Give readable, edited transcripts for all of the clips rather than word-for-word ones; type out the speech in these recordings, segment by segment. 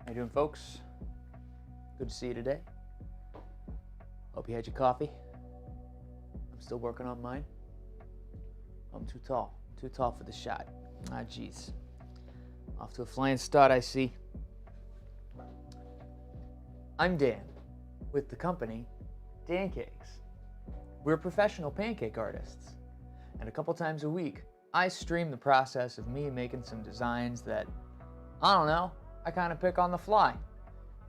How you doing, folks? Good to see you today. Hope you had your coffee. I'm still working on mine. I'm too tall. I'm too tall for the shot. Ah, jeez. Off to a flying start, I see. I'm Dan, with the company Pancakes. We're professional pancake artists, and a couple times a week, I stream the process of me making some designs that, I don't know, I kind of pick on the fly.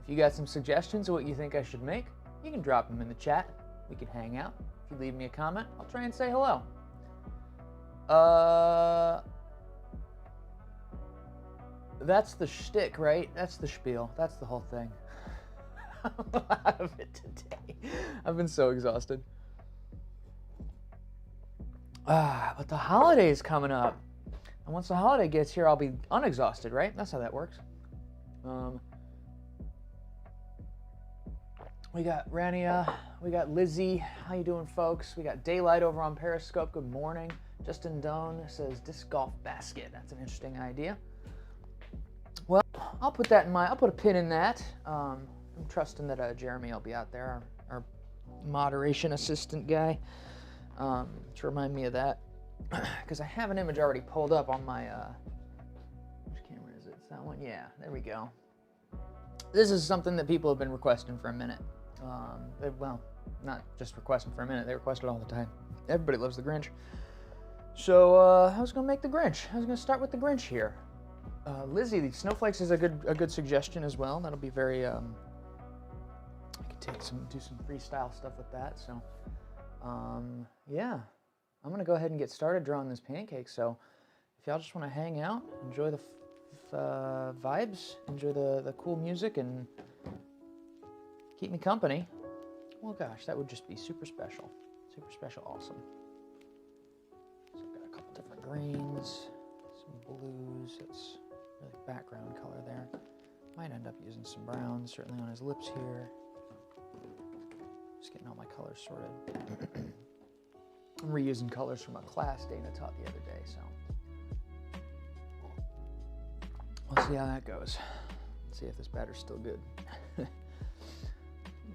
If you got some suggestions of what you think I should make, you can drop them in the chat. We can hang out. If you leave me a comment, I'll try and say hello. That's the shtick, right? That's the spiel. That's the whole thing. I'm out of it today. I've been so exhausted. But the holiday's coming up. And once the holiday gets here, I'll be unexhausted, right? That's how that works. We got Rania, we got Lizzie. How you doing, folks? We got Daylight over on Periscope. Good morning. Justin Doan says disc golf basket. That's an interesting idea. Well, I'll put that in I'll put a pin in that. I'm trusting that Jeremy will be out there, our moderation assistant guy, to remind me of that. Because I have an image already pulled up on my, which camera is it? It's that one? Yeah, there we go. This is something that people have been requesting for a minute. Well, not just requesting for a minute, they request it all the time. Everybody loves the Grinch. So I was gonna make the Grinch. I was gonna start with the Grinch here. Lizzie, the snowflakes is a good suggestion as well. That'll be very, I could do some freestyle stuff with that. So, yeah, I'm gonna go ahead and get started drawing this pancake. So, if y'all just want to hang out, enjoy the vibes, enjoy the cool music, and keep me company, well, gosh, that would just be super special, awesome. So I've got a couple different greens, some blues. That's really background color there. Might end up using some browns, certainly on his lips here. Just getting all my colors sorted. I'm reusing colors from a class Dana taught the other day, so we'll see how that goes. Let's see if this batter's still good.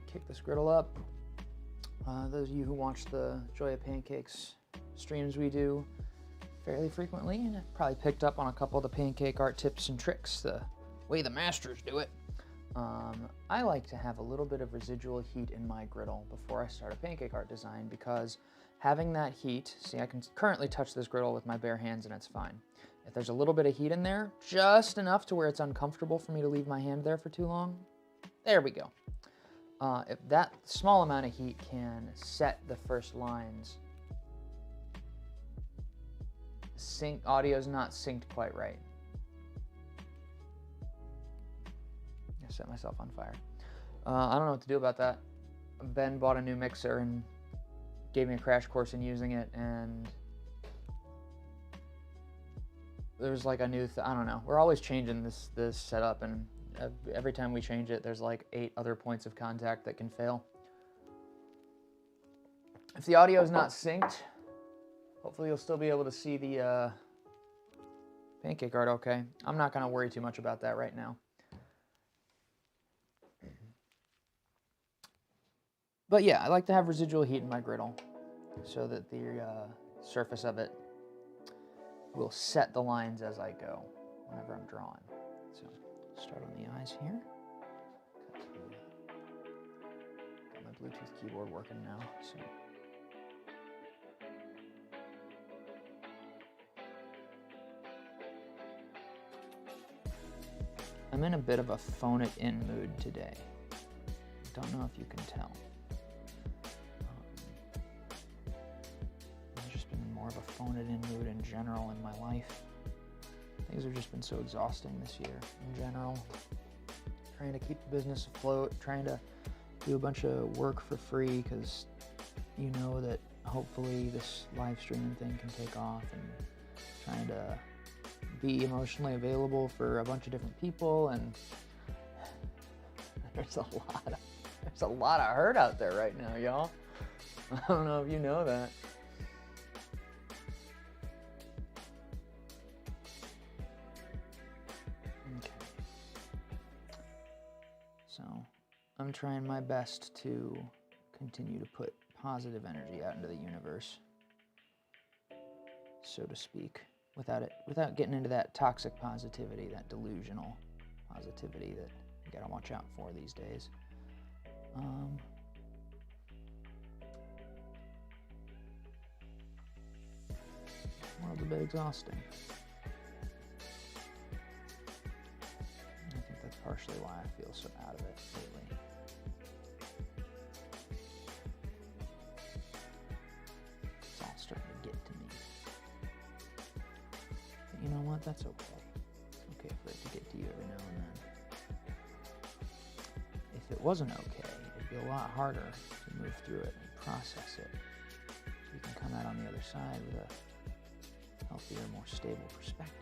Kick this griddle up. Those of you who watch the Joy of Pancakes streams we do fairly frequently, and have probably picked up on a couple of the pancake art tips and tricks, the way the masters do it. I like to have a little bit of residual heat in my griddle before I start a pancake art design, because having that heat, see, I can currently touch this griddle with my bare hands and it's fine. If there's a little bit of heat in there, just enough to where it's uncomfortable for me to leave my hand there for too long, there we go. If that small amount of heat can set the first lines, audio's not synced quite right. I set myself on fire. I don't know what to do about that. Ben bought a new mixer and gave me a crash course in using it, and there's like a new, I don't know. We're always changing this setup, and every time we change it, there's like 8 other points of contact that can fail. If the audio is not synced, hopefully you'll still be able to see the pancake art okay. I'm not going to worry too much about that right now. But yeah, I like to have residual heat in my griddle so that the surface of it will set the lines as I go whenever I'm drawing. So start on the eyes here. Got my Bluetooth keyboard working now. So I'm in a bit of a phone it in mood today. Don't know if you can tell. I've just been in more of a phone it in mood in general in my life. Things have just been so exhausting this year in general. Trying to keep the business afloat, trying to do a bunch of work for free because you know that hopefully this live streaming thing can take off, and trying to be emotionally available for a bunch of different people, and there's a lot of hurt out there right now, y'all. I don't know if you know that. I'm trying my best to continue to put positive energy out into the universe, so to speak, without getting into that toxic positivity, that delusional positivity that you gotta watch out for these days. World's a bit exhausting. I think that's partially why I feel so out of it lately. It's all starting to get to me. But you know what? That's okay. It's okay for it to get to you every now and then. If it wasn't okay, it'd be a lot harder to move through it and process it. So you can come out on the other side with a healthier, more stable perspective.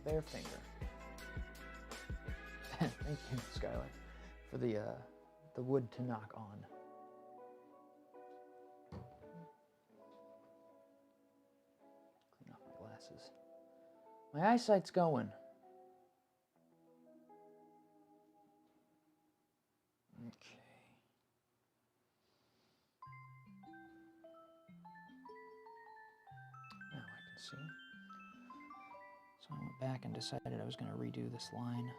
Bare finger. Thank you, Skylar, for the wood to knock on. Clean off my glasses. My eyesight's going. Okay. Now I can see. So I went back and decided I was going to redo this line,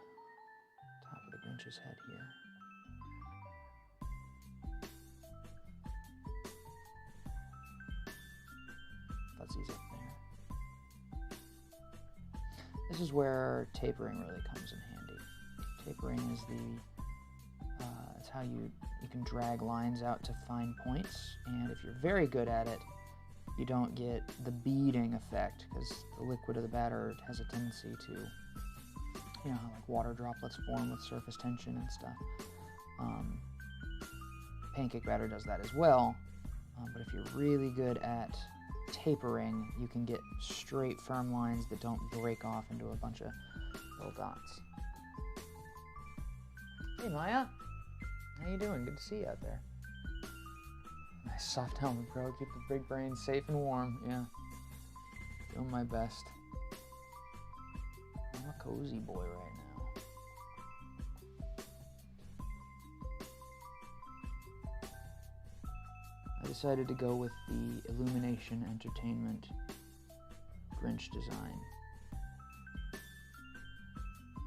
top of the Grinch's head here. Fuzzy's up there. This is where tapering really comes in handy. Tapering is it's how you can drag lines out to fine points, and if you're very good at it, you don't get the beading effect, because the liquid of the batter has a tendency to, you know, how like water droplets form with surface tension and stuff. Pancake batter does that as well, but if you're really good at tapering, you can get straight, firm lines that don't break off into a bunch of little dots. Hey Maya, how you doing? Good to see you out there. Nice soft helmet, bro. Keep the big brain safe and warm. Yeah. Doing my best. I'm a cozy boy right now. I decided to go with the Illumination Entertainment Grinch design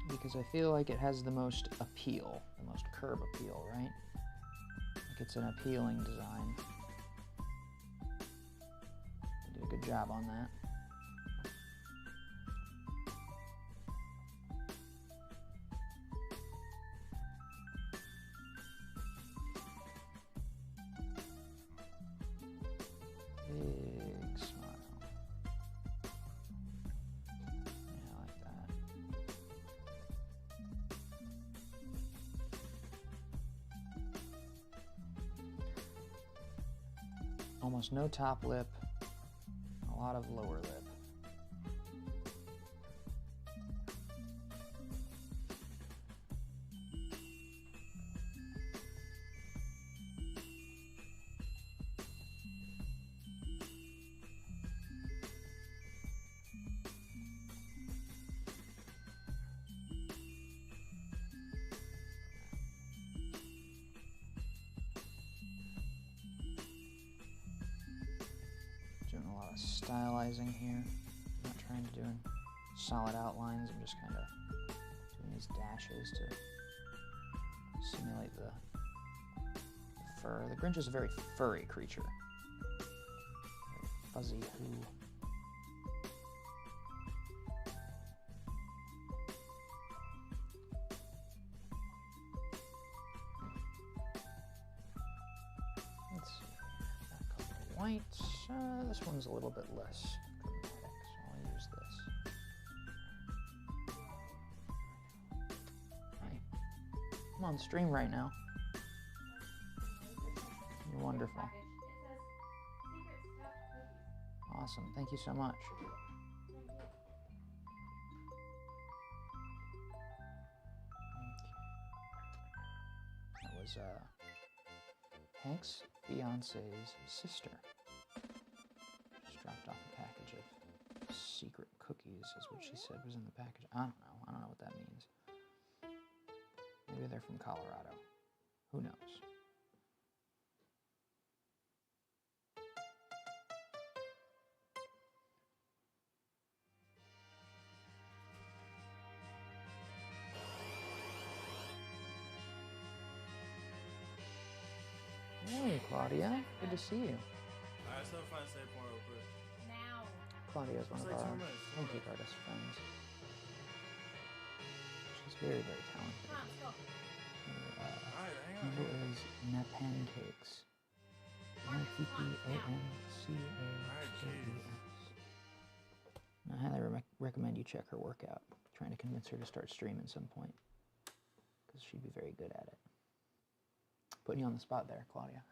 because I feel like it has the most appeal, the most curb appeal, right? Like it's an appealing design. They did a good job on that. Big smile. Yeah, I like that. Almost no top lip, a lot of lower lip. Doing a lot of stylizing here. I'm not trying to do solid outlines. I'm just kind of doing these dashes to simulate the fur. The Grinch is a very furry creature. Very fuzzy who. Let's see. Got a couple of whites. This one's a little bit less dramatic, so I'll use this. Hi. I'm on stream right now. You're wonderful. Awesome. Thank you so much. That was Hank's fiance's sister. Just dropped is what she said was in the package. I don't know. I don't know what that means. Maybe they're from Colorado. Who knows? Hey, Claudia. Good to see you. Alright, so if I say point real quick. Now. Claudia is one of our pancake artist friends. She's very, very talented. Come on, let's go. Alright, hang on. Handle is Pancakes. Pancakes. I highly recommend you check her workout. I'm trying to convince her to start streaming at some point, because she'd be very good at it. Putting you on the spot there, Claudia.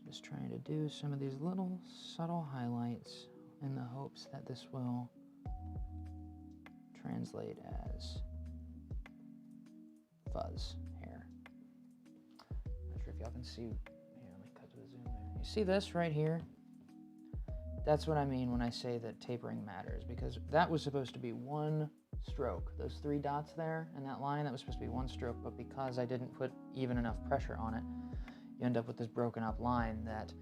Just trying to do some of these little subtle highlights in the hopes that this will translate as fuzz hair. Not sure if y'all can see. Here, let me cut to the zoom there. You see this right here? That's what I mean when I say that tapering matters, because that was supposed to be one stroke. Those 3 dots there and that line, that was supposed to be one stroke, but because I didn't put even enough pressure on it, you end up with this broken up line that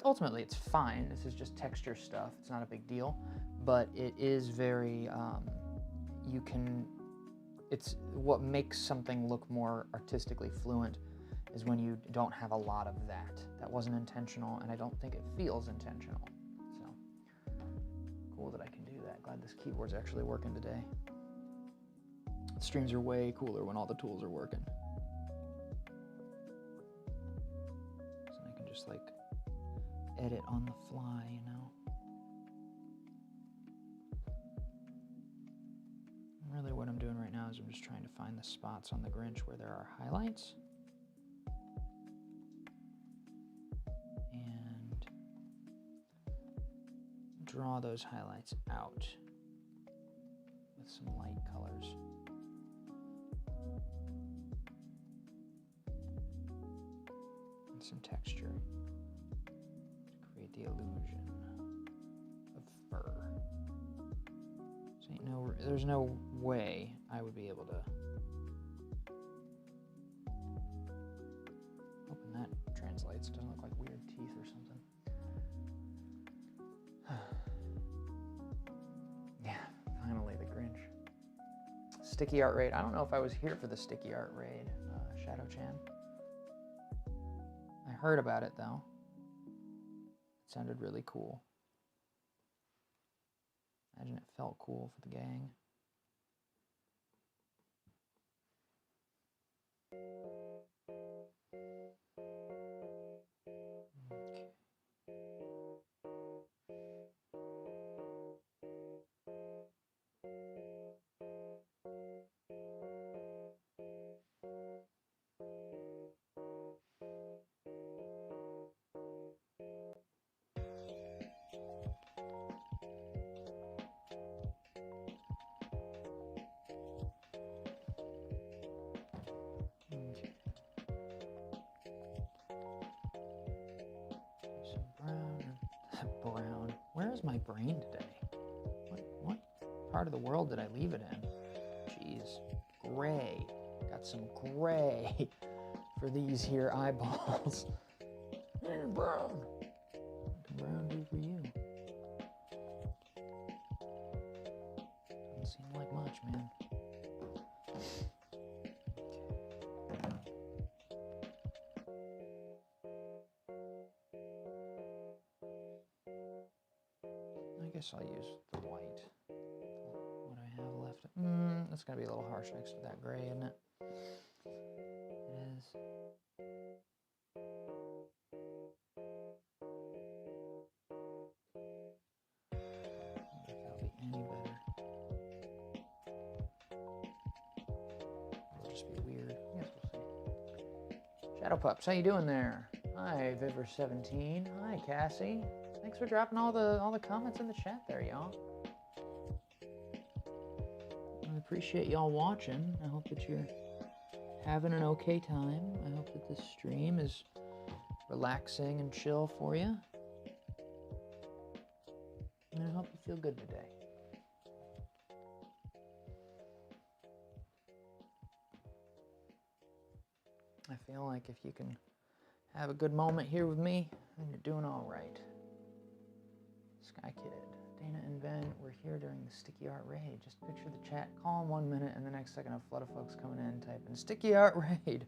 ultimately it's fine. This is just texture stuff. It's not a big deal, but it is very, it's what makes something look more artistically fluent is when you don't have a lot of that. That wasn't intentional, and I don't think it feels intentional. So, cool that I can do that. Glad this keyboard's actually working today. Streams are way cooler when all the tools are working. So I can just like edit on the fly, you know? Really what I'm doing right now is I'm just trying to find the spots on the Grinch where there are highlights. And draw those highlights out with some light colors. And some texture to create the illusion of fur. There's no way I would be able to hoping that translates. It doesn't look like weird teeth or something. Yeah, finally the Grinch. Sticky art raid. I don't know if I was here for the sticky art raid, Shadow Chan. I heard about it though. It sounded really cool. Imagine it felt cool for the gang. Okay. Brown. Where is my brain today? What part of the world did I leave it in? Jeez. Gray. Got some gray for these here eyeballs. Brown. What can brown do for you? Doesn't seem like much, man. I guess I'll use the white. What I have left. That's gonna be a little harsh next to that gray, isn't it? It is. I wonder if that'll be any better. It'll just be weird. I guess we'll see. Shadow Pups, how you doing there? Hi, Viver17. Hi, Cassie. Thanks for dropping all the comments in the chat there, y'all. Really appreciate y'all watching. I hope that you're having an okay time. I hope that this stream is relaxing and chill for you. And I hope you feel good today. I feel like if you can have a good moment here with me, then you're doing all right. Sky Kid, Dana and Ben, we're here during the Sticky Art Raid. Just picture the chat calm 1 minute and the next second a flood of folks coming in typing Sticky Art Raid.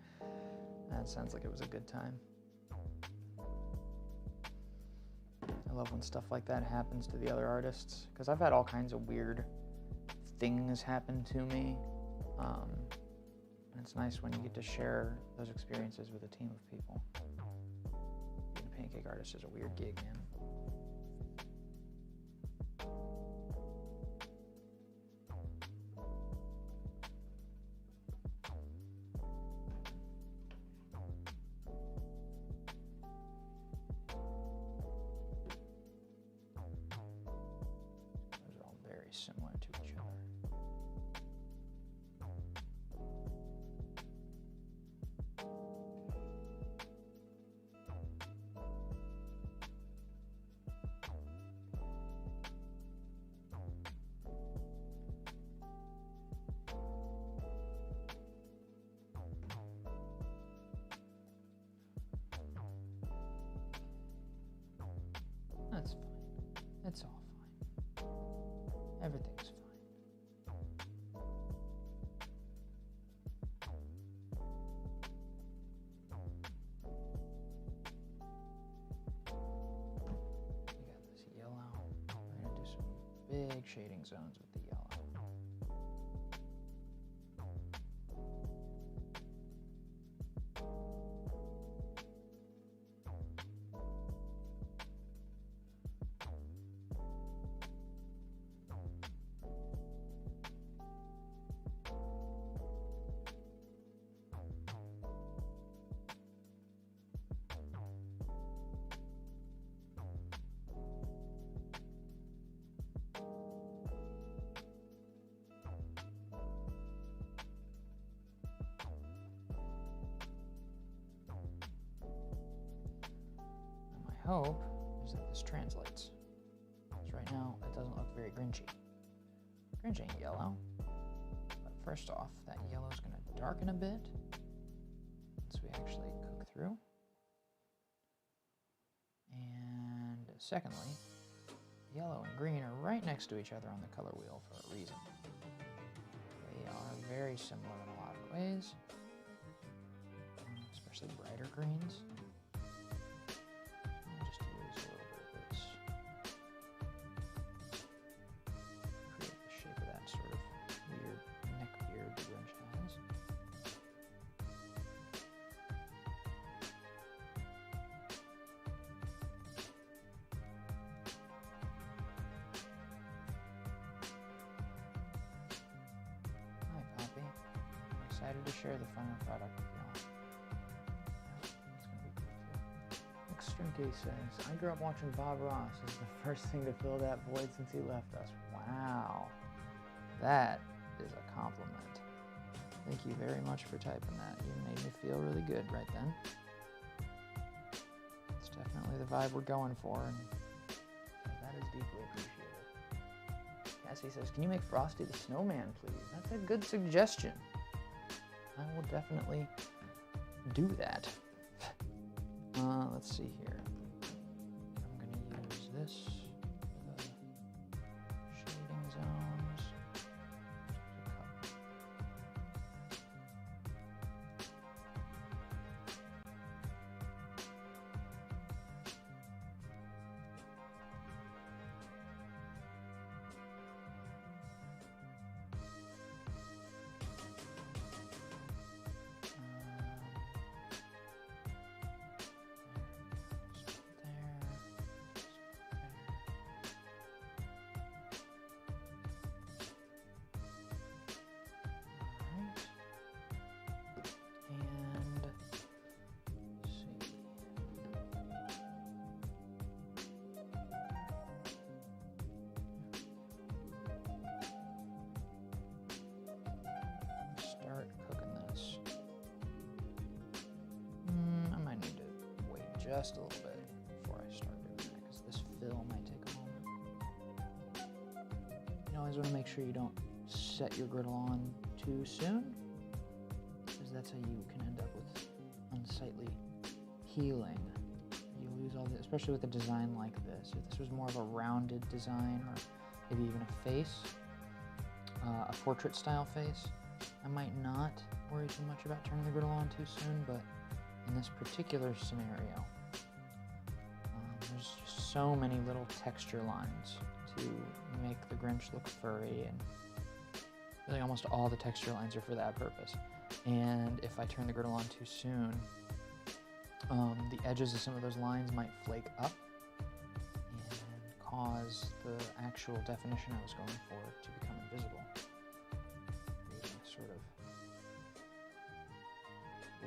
That sounds like it was a good time. I love when stuff like that happens to the other artists, because I've had all kinds of weird things happen to me. And it's nice when you get to share those experiences with a team of people. Being a pancake artist is a weird gig, man. Those are all very similar to each other. That's fine. It's all fine. Everything's fine. We got this yellow. We're gonna do some big shading zones with the yellow. Hope is that this translates. Because right now it doesn't look very Grinchy. Grinch ain't yellow. But first off, that yellow is going to darken a bit once we actually cook through. And secondly, yellow and green are right next to each other on the color wheel for a reason. They are very similar in a lot of ways, especially brighter greens. Excited to share the final product with y'all. It's gonna be cool too. Extrinke says, I grew up watching Bob Ross as the first thing to fill that void since he left us. Wow. That is a compliment. Thank you very much for typing that. You made me feel really good right then. It's definitely the vibe we're going for, and that is deeply appreciated. Cassie says, can you make Frosty the Snowman, please? That's a good suggestion. I will definitely do that. Let's see here. I'm going to use this for the shading zones. just a little bit before I start doing that, because this fill might take a moment. You always want to make sure you don't set your griddle on too soon, because that's how you can end up with unsightly peeling. You lose all the, especially with a design like this. If this was more of a rounded design, or maybe even a face, a portrait style face, I might not worry too much about turning the griddle on too soon, but in this particular scenario, there's just so many little texture lines to make the Grinch look furry, and really almost all the texture lines are for that purpose. And if I turn the griddle on too soon, the edges of some of those lines might flake up and cause the actual definition I was going for to become invisible. Sort of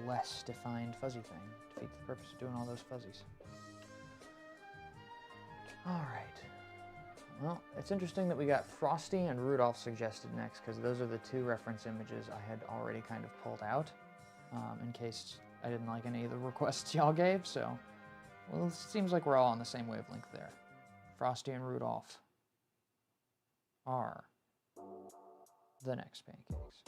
less defined fuzzy thing. Defeats the purpose of doing all those fuzzies. Alright. Well, it's interesting that we got Frosty and Rudolph suggested next, because those are the two reference images I had already kind of pulled out, in case I didn't like any of the requests y'all gave, so, well, it seems like we're all on the same wavelength there. Frosty and Rudolph are the next pancakes.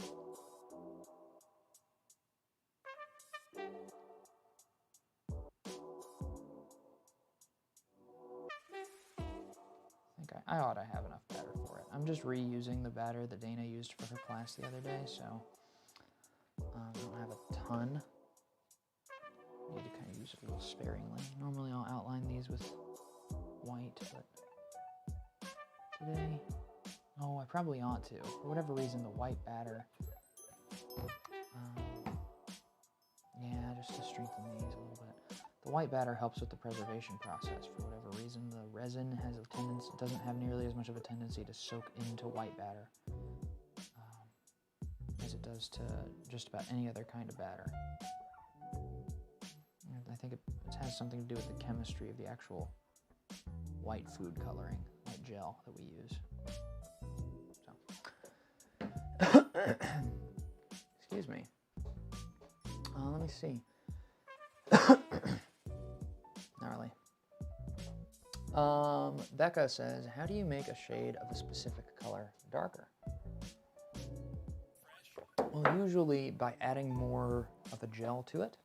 I ought to have enough batter for it. I'm just reusing the batter that Dana used for her class the other day, so I don't have a ton. I need to kind of use it a little sparingly. Normally I'll outline these with white, but today, oh, I probably ought to. For whatever reason, the white batter, yeah, just to strengthen these a little bit. The white batter helps with the preservation process. For whatever reason, the resin has a tendency, doesn't have nearly as much of a tendency to soak into white batter as it does to just about any other kind of batter. I think it has something to do with the chemistry of the actual white food coloring, white gel that we use. So, excuse me. Let me see. Not really. Becca says, how do you make a shade of a specific color darker? Well, usually by adding more of a gel to it.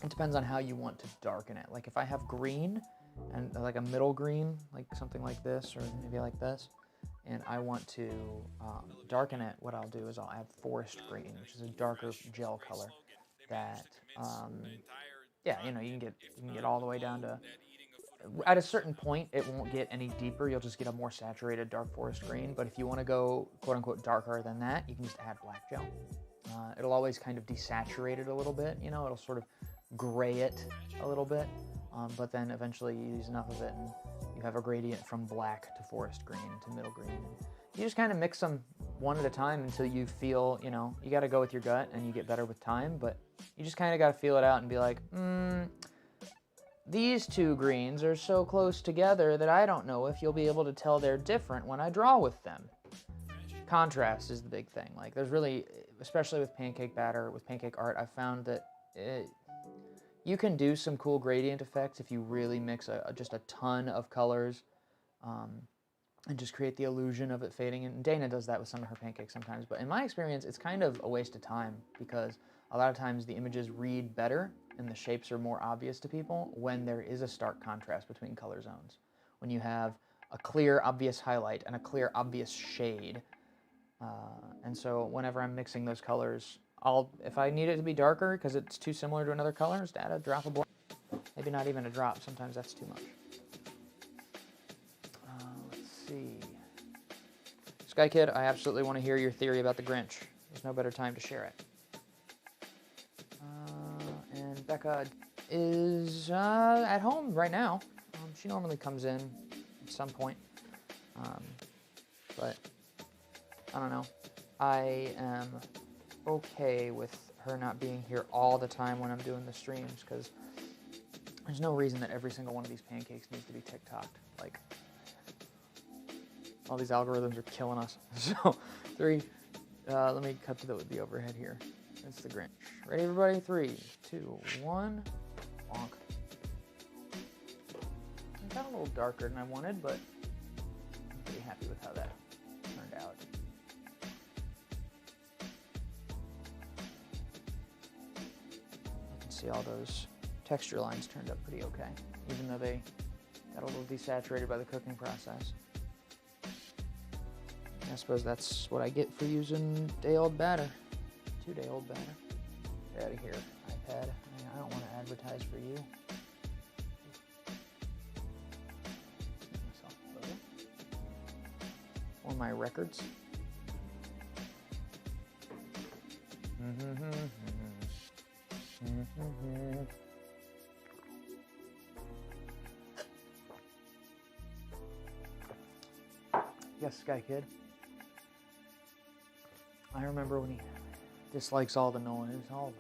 It depends on how you want to darken it. Like if I have green, and like a middle green, like something like this, or maybe like this, and I want to darken it, what I'll do is I'll add forest green, which is a darker gel color that, yeah, you know, you can get all the way down to, at a certain point, it won't get any deeper. You'll just get a more saturated dark forest green. But if you want to go, quote unquote, darker than that, you can just add black gel. It'll always kind of desaturate it a little bit, you know, it'll sort of gray it a little bit, but then eventually you use enough of it and you have a gradient from black to forest green to middle green. You just kind of mix them one at a time until you feel, you know, you got to go with your gut and you get better with time, but you just kind of got to feel it out and be like, these two greens are so close together that I don't know if you'll be able to tell they're different when I draw with them. Contrast is the big thing. Like there's really, especially with pancake batter, with pancake art, I've found that you can do some cool gradient effects if you really mix just a ton of colors and just create the illusion of it fading. And Dana does that with some of her pancakes sometimes. But in my experience, it's kind of a waste of time because a lot of times the images read better and the shapes are more obvious to people when there is a stark contrast between color zones. When you have a clear, obvious highlight and a clear, obvious shade. And so whenever I'm mixing those colors, if I need it to be darker because it's too similar to another color, just add a drop of black. Maybe not even a drop. Sometimes that's too much. Let's see. Sky Kid, I absolutely want to hear your theory about the Grinch. There's no better time to share it. And Becca is at home right now. She normally comes in at some point. But I don't know. I am okay with her not being here all the time when I'm doing the streams because there's no reason that every single one of these pancakes needs to be TikToked. Like, all these algorithms are killing us. So, let me cut to the overhead here. It's the Grinch. Ready, everybody? 3, 2, 1. Bonk. little darker than I wanted, but I'm pretty happy with how that turned out. You can see all those texture lines turned up pretty okay, even though they got a little desaturated by the cooking process. I suppose that's what I get for using day-old batter. 2-day-old batter. Get out of here, iPad. I don't want to advertise for you. Myself a photo. Or my records. Yes, Sky Kid. I remember when he dislikes all the noise. Noise.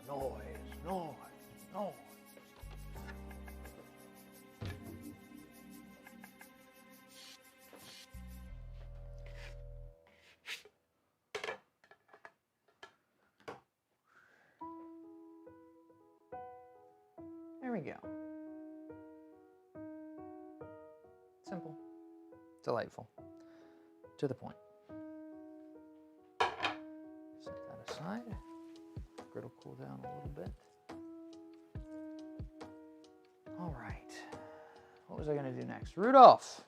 There we go. Simple. Delightful. To the point. Set that aside. It'll cool down a little bit. All right. What was I going to do next? Rudolph.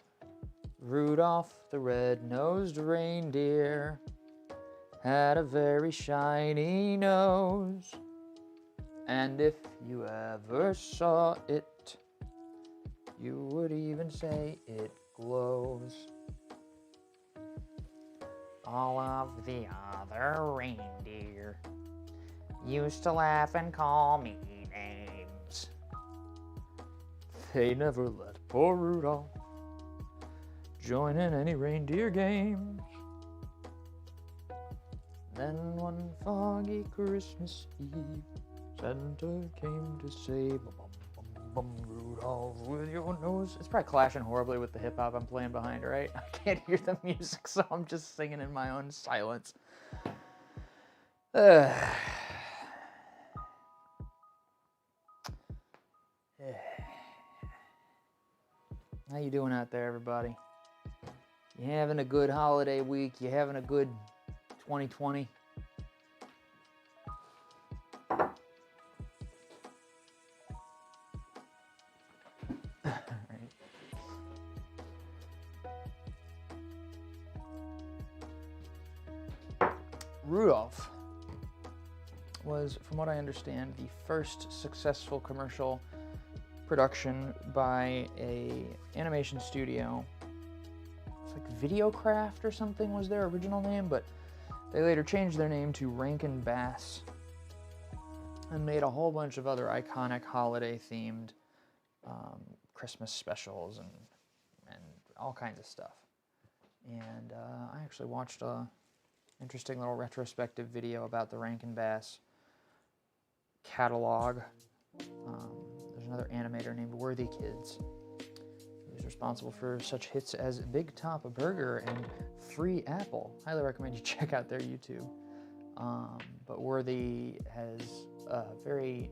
Rudolph the red-nosed reindeer had a very shiny nose. And if you ever saw it, you would even say it glows. All of the other reindeer used to laugh and call me names. They never let poor Rudolph join in any reindeer games. Then one foggy Christmas Eve, Santa came to say, Rudolph, with your nose. It's probably clashing horribly with the hip hop I'm playing behind, right? I can't hear the music, so I'm just singing in my own silence. How you doing out there, everybody? You having a good holiday week? You having a good 2020? Rudolph was, from what I understand, the first successful commercial production by a animation studio. It's like Videocraft or something was their original name, but they later changed their name to Rankin Bass and made a whole bunch of other iconic holiday-themed Christmas specials and all kinds of stuff. And I actually watched a interesting little retrospective video about the Rankin Bass catalog. There's another animator named Worthy Kids who's responsible for such hits as Big Top Burger and Free Apple. Highly recommend you check out their YouTube. But Worthy has a very,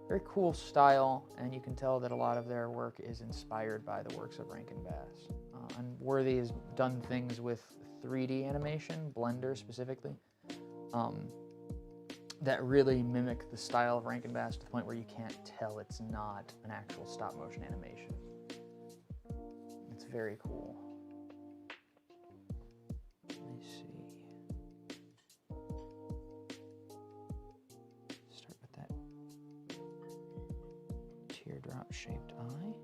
very cool style, and you can tell that a lot of their work is inspired by the works of Rankin Bass. And Worthy has done things with 3D animation, Blender specifically, that really mimic the style of Rankin Bass to the point where you can't tell it's not an actual stop-motion animation. It's very cool. Let me see. Start with that teardrop-shaped eye.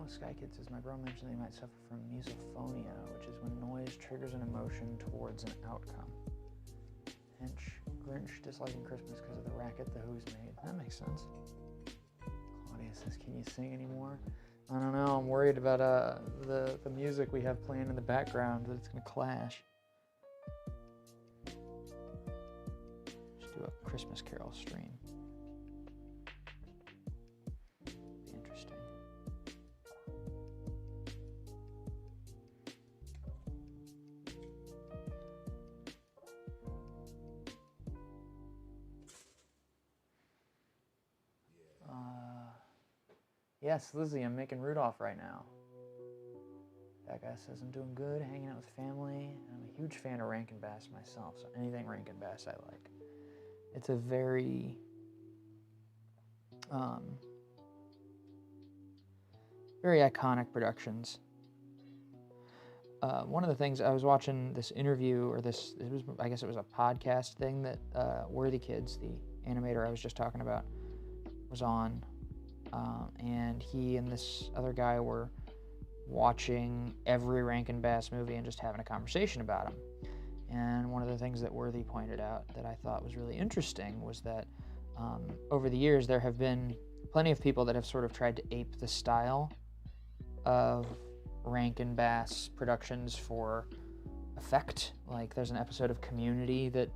Sky Kid says, my bro mentioned that he might suffer from misophonia, which is when noise triggers an emotion towards an outcome. Hence, Grinch disliking Christmas because of the racket the Who's made. That makes sense. Claudia says, can you sing anymore? I don't know. I'm worried about the music we have playing in the background, that it's going to clash. Just do a Christmas Carol stream. Be interesting. Yes, Lizzie, I'm making Rudolph right now. That guy says I'm doing good, hanging out with family. I'm a huge fan of Rankin Bass myself, so anything Rankin Bass I like. It's a very very iconic productions. One of the things I was watching this interview, or I guess it was a podcast thing that Worthy Kids, the animator I was just talking about, was on, and he and this other guy were watching every Rankin Bass movie and just having a conversation about them. And one of the things that Worthy pointed out that I thought was really interesting was that over the years there have been plenty of people that have sort of tried to ape the style of Rankin Bass productions for effect. Like there's an episode of Community that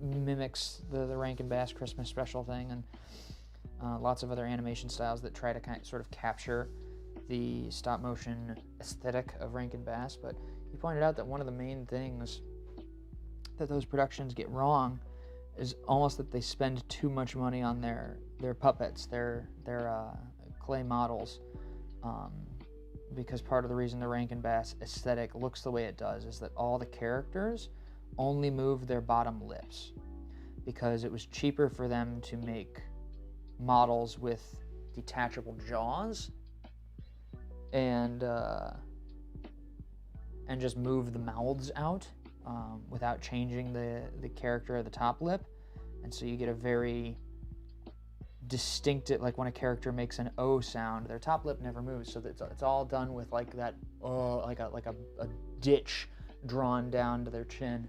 mimics the Rankin Bass Christmas special thing, and lots of other animation styles that try to sort of capture the stop motion aesthetic of Rankin Bass. But he pointed out that one of the main things that those productions get wrong is almost that they spend too much money on their puppets, their clay models, because part of the reason the Rankin Bass aesthetic looks the way it does is that all the characters only move their bottom lips, because it was cheaper for them to make models with detachable jaws and just move the mouths out without changing the character of the top lip. And so you get a very distinctive, like when a character makes an O sound, their top lip never moves, so it's all done with like that like a ditch drawn down to their chin.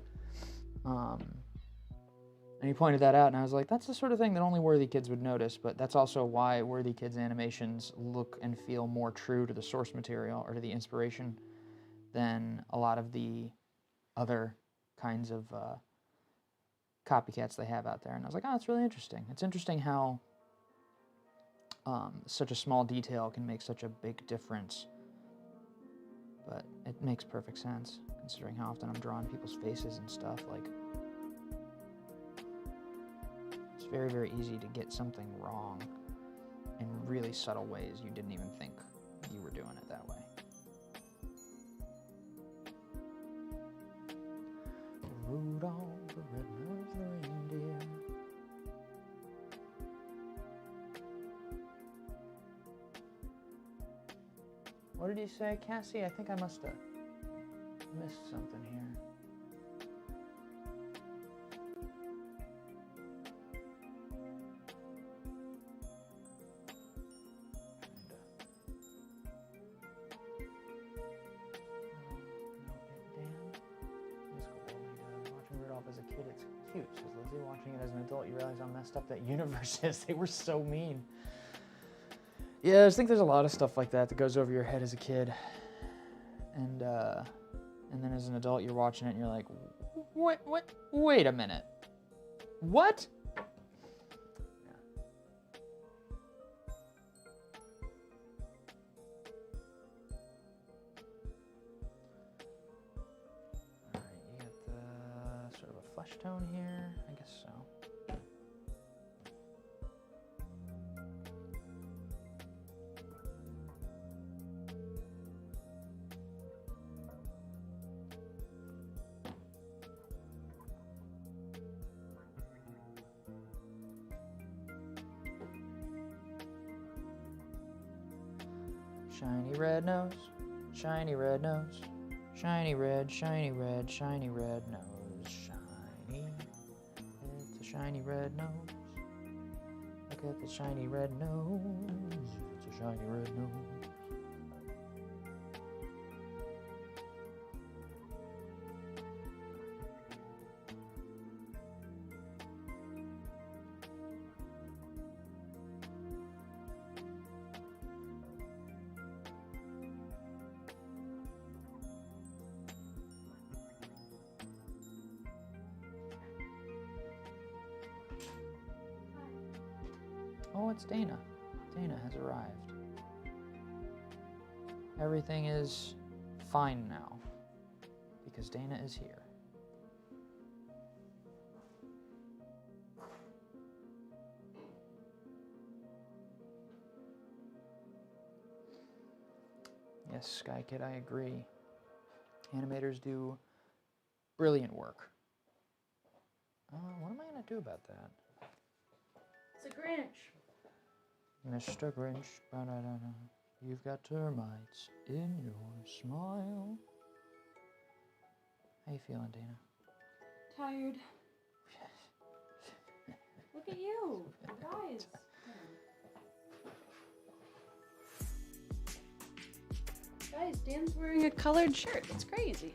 And he pointed that out, and I was like, that's the sort of thing that only Worthy Kids would notice, but that's also why Worthy Kids animations look and feel more true to the source material or to the inspiration than a lot of the other kinds of copycats they have out there. And I was like, oh, that's really interesting. It's interesting how such a small detail can make such a big difference. But it makes perfect sense, considering how often I'm drawing people's faces and stuff. Like, it's very, very easy to get something wrong in really subtle ways you didn't even think you were doing it that way. Rudolph the red-nosed reindeer. What did you say, Cassie? I think I must have missed something here. Watching Rudolph as a kid, it's cute, says Lizzie. Watching it as an adult, you realize how messed up that universe is. They were so mean. Yeah, I just think there's a lot of stuff like that goes over your head as a kid, and then as an adult, you're watching it and you're like, wait a minute, what? Yeah. All right, you got the sort of a flesh tone here, I guess so. Shiny red nose, shiny red nose, shiny red, shiny red, shiny red nose, shiny. It's a shiny red nose. Look at the shiny red nose. It's a shiny red nose. Oh, it's Dana. Dana has arrived. Everything is fine now, because Dana is here. Yes, Sky Kid, I agree. Animators do brilliant work. What am I going to do about that? It's a Grinch. Mr. Grinch, ba-da-da-da, you've got termites in your smile. How you feeling, Dana? Tired. Look at you, guys. Guys, Dan's wearing a colored shirt. That's crazy.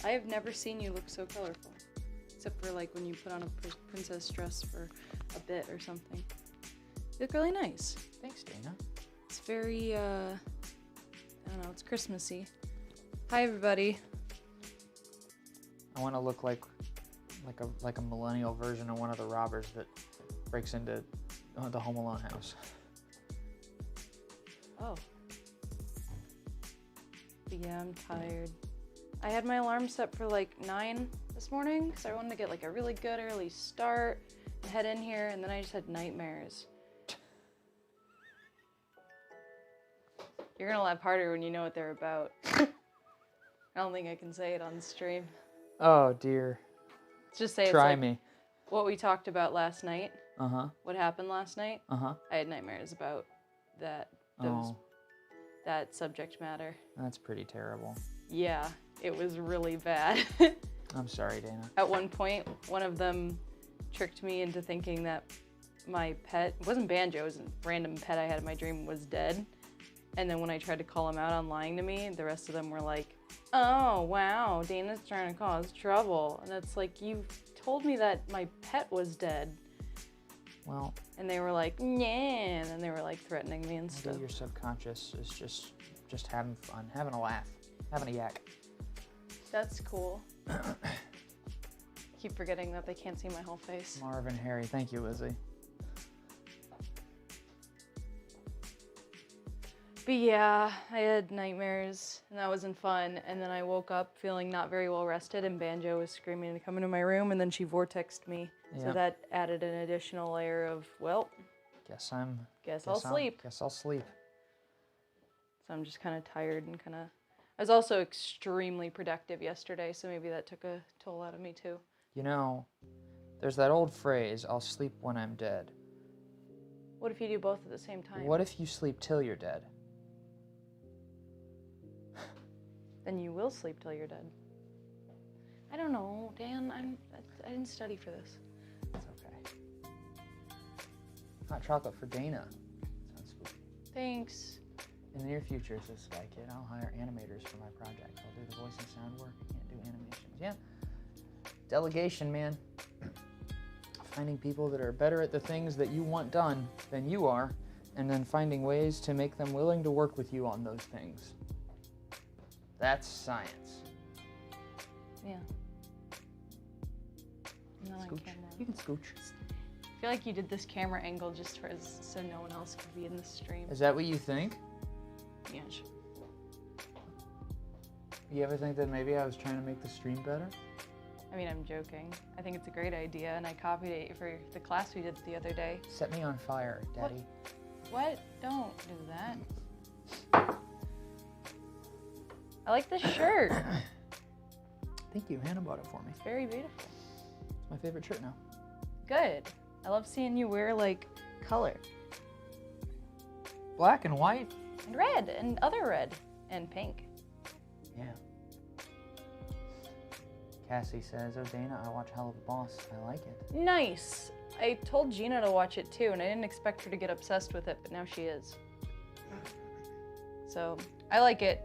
I have never seen you look so colorful. Except for like when you put on a princess dress for a bit or something. You look really nice. Thanks, Dana. It's very, I don't know, it's Christmassy. Hi, everybody. I want to look like a millennial version of one of the robbers that breaks into the Home Alone house. Oh. But yeah, I'm tired. I had my alarm set for like 9 this morning because I wanted to get like a really good early start and head in here, and then I just had nightmares. You're gonna laugh harder when you know what they're about. I don't think I can say it on stream. Oh, dear. Let's just say Try it's like me. what we talked about last night. Uh-huh. What happened last night. Uh-huh. I had nightmares about that that subject matter. That's pretty terrible. Yeah, it was really bad. I'm sorry, Dana. At one point, one of them tricked me into thinking that my pet, it wasn't Banjo, it was a random pet I had in my dream, was dead. And then when I tried to call him out on lying to me, the rest of them were like, oh, wow, Dana's trying to cause trouble. And it's like, you told me that my pet was dead. Well. And they were like, yeah, and then they were like threatening me and stuff. Maybe your subconscious is just having fun, having a laugh, having a yak. That's cool. Keep forgetting that they can't see my whole face. Marvin, Harry, thank you, Lizzie. But yeah, I had nightmares, and that wasn't fun. And then I woke up feeling not very well rested, and Banjo was screaming to come into my room, and then she vortexed me. Yeah. So that added an additional layer of, well, Guess I'll sleep. Guess I'll sleep. So I'm just kind of tired and kind of... I was also extremely productive yesterday, so maybe that took a toll out of me too. You know, there's that old phrase, I'll sleep when I'm dead. What if you do both at the same time? What if you sleep till you're dead? Then you will sleep till you're dead. I don't know, Dan. I didn't study for this. It's okay. Hot chocolate for Dana. Sounds spooky. Thanks. In the near future, says Sky Kid, I'll hire animators for my project. I'll do the voice and sound work. I can't do animations. Yeah. Delegation, man. Finding people that are better at the things that you want done than you are, and then finding ways to make them willing to work with you on those things. That's science. Yeah. And then Scooch. camera. You can scooch. I feel like you did this camera angle just so no one else could be in the stream. Is that what you think? Yeah. You ever think that maybe I was trying to make the stream better? I mean, I'm joking. I think it's a great idea, and I copied it for the class we did the other day. Set me on fire, Daddy. What? Don't do that. I like this shirt. Thank you. Hannah bought it for me. It's very beautiful. It's my favorite shirt now. Good. I love seeing you wear, like, color. Black and white? And red, and other red, and pink. Yeah. Cassie says, oh, Dana, I watch Hell of a Boss. I like it. Nice. I told Gina to watch it, too, and I didn't expect her to get obsessed with it, but now she is. So, I like it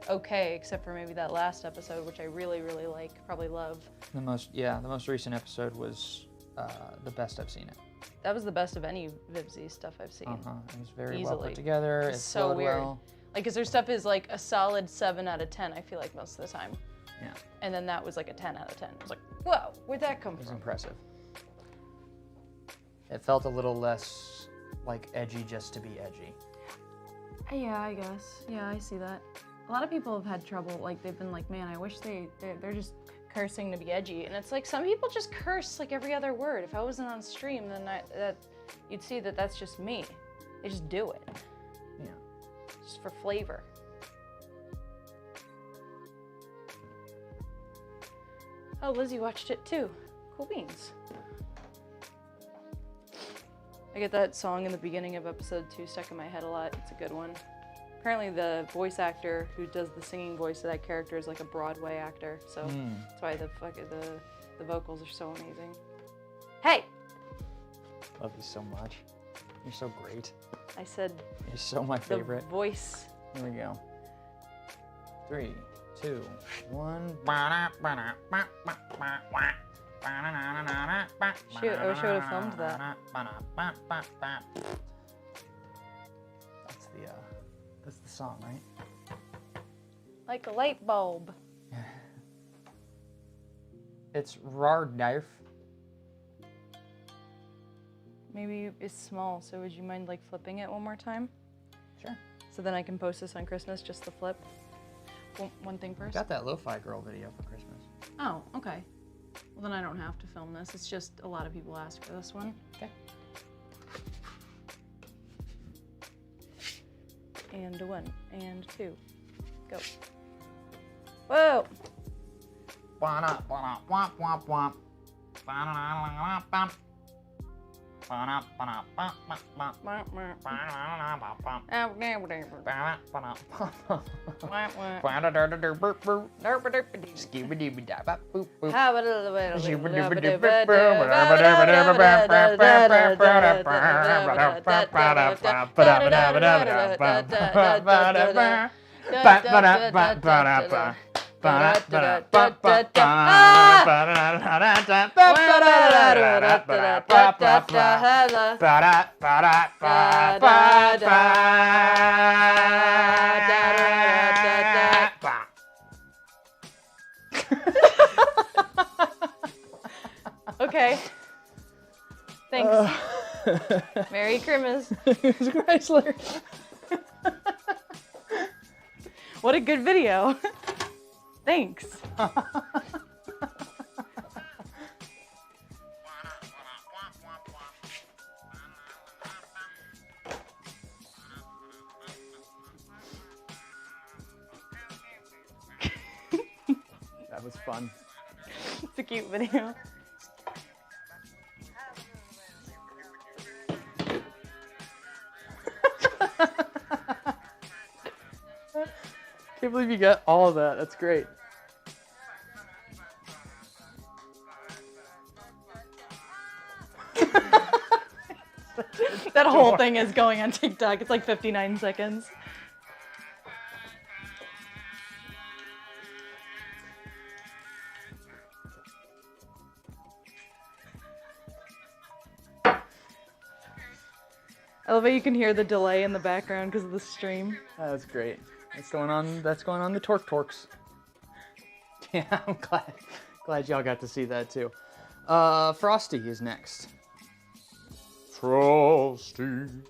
okay, except for maybe that last episode, which I really, really like, probably love. The most recent episode was the best I've seen it. That was the best of any Vibsy stuff I've seen. It was very well Easily. put together. It's so flowed weird. well. Like, because their stuff is like a solid 7 out of 10, I feel like, most of the time. Yeah. And then that was like a 10 out of 10. I was like, whoa, where'd that come It was from? impressive. It felt a little less like edgy just to be edgy. Yeah, I guess. Yeah, I see that. A lot of people have had trouble, like, they've been like, man, I wish they're just cursing to be edgy. And it's like, some people just curse like every other word. If I wasn't on stream, then you'd see that that's just me. They just do it. Yeah. Just for flavor. Oh, Lizzie watched it too. Cool beans. I get that song in the beginning of episode 2 stuck in my head a lot. It's a good one. Apparently the voice actor who does the singing voice of that character is like a Broadway actor, so that's why the vocals are so amazing. Hey! Love you so much. You're so great. I said You're so my favorite. the voice. Here we go. 3, 2, 1. Shoot, I wish I would have filmed that. That's the song, right? Like a light bulb. It's Rudolph. Maybe it's small, so would you mind like flipping it one more time? Sure. So then I can post this on Christmas, just the flip. One thing first. Got that Lo-Fi Girl video for Christmas. Oh, okay. Well, then I don't have to film this. It's just a lot of people ask for this one. Okay. And 1, and 2. Go. Whoa! Okay. Thanks. Merry Christmas. It's Chrysler. What a good video. Thanks. That was fun. It's a cute video. Can't believe you got all of that. That's great. That whole thing is going on TikTok. It's like 59 seconds. I love how you can hear the delay in the background because of the stream. That's great. That's going on the Torques. Yeah, I'm glad y'all got to see that too. Frosty is next. Frosty, the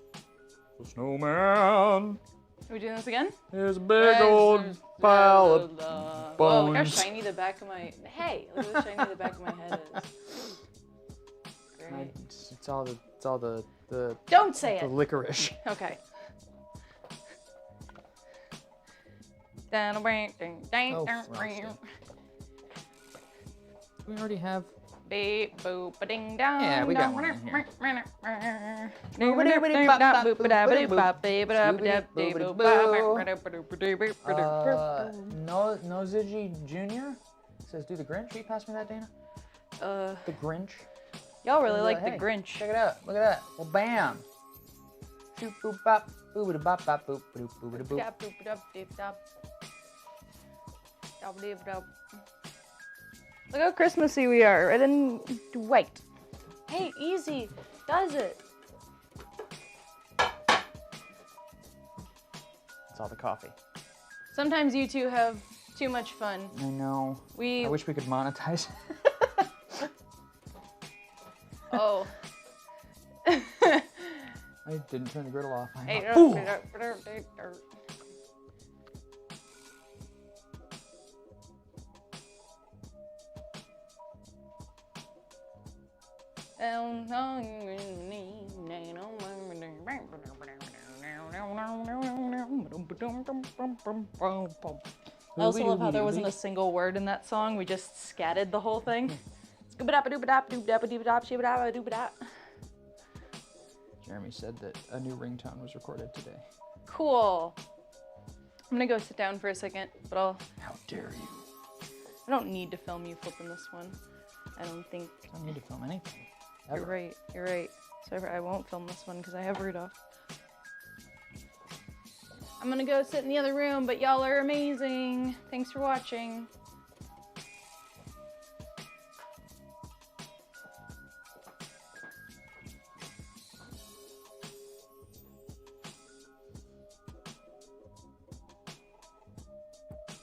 snowman. Are we doing this again? There's a big old pile of Whoa, bones. look how shiny the back of my... Hey, look how shiny the back of my head is. Great. It's all the Don't say the it! licorice. Okay. Oh, Frosty. We already have. Beep boop a ding dong. Yeah, we got one in here. Nozigi Jr. says, do the Grinch. Will you pass me that, Dana? The Grinch. Y'all really like the Hey, Grinch. Check it out. Look at that. Well, bam. Shoop boop bop. Boop bop bop boop boop boop boop. Look how Christmassy we are. Red and white. Hey, easy. Does it? It's all the coffee. Sometimes you two have too much fun. I know. I wish we could monetize. Oh. I didn't turn the griddle off. Hey, I also love how there wasn't a single word in that song. We just scatted the whole thing. Jeremy said that a new ringtone was recorded today. Cool. I'm gonna go sit down for a second, but How dare you? I don't need to film you flipping this one. I don't think. I don't need to film anything. You're right. You're right. So I won't film this one because I have Rudolph. I'm gonna go sit in the other room, but y'all are amazing. Thanks for watching.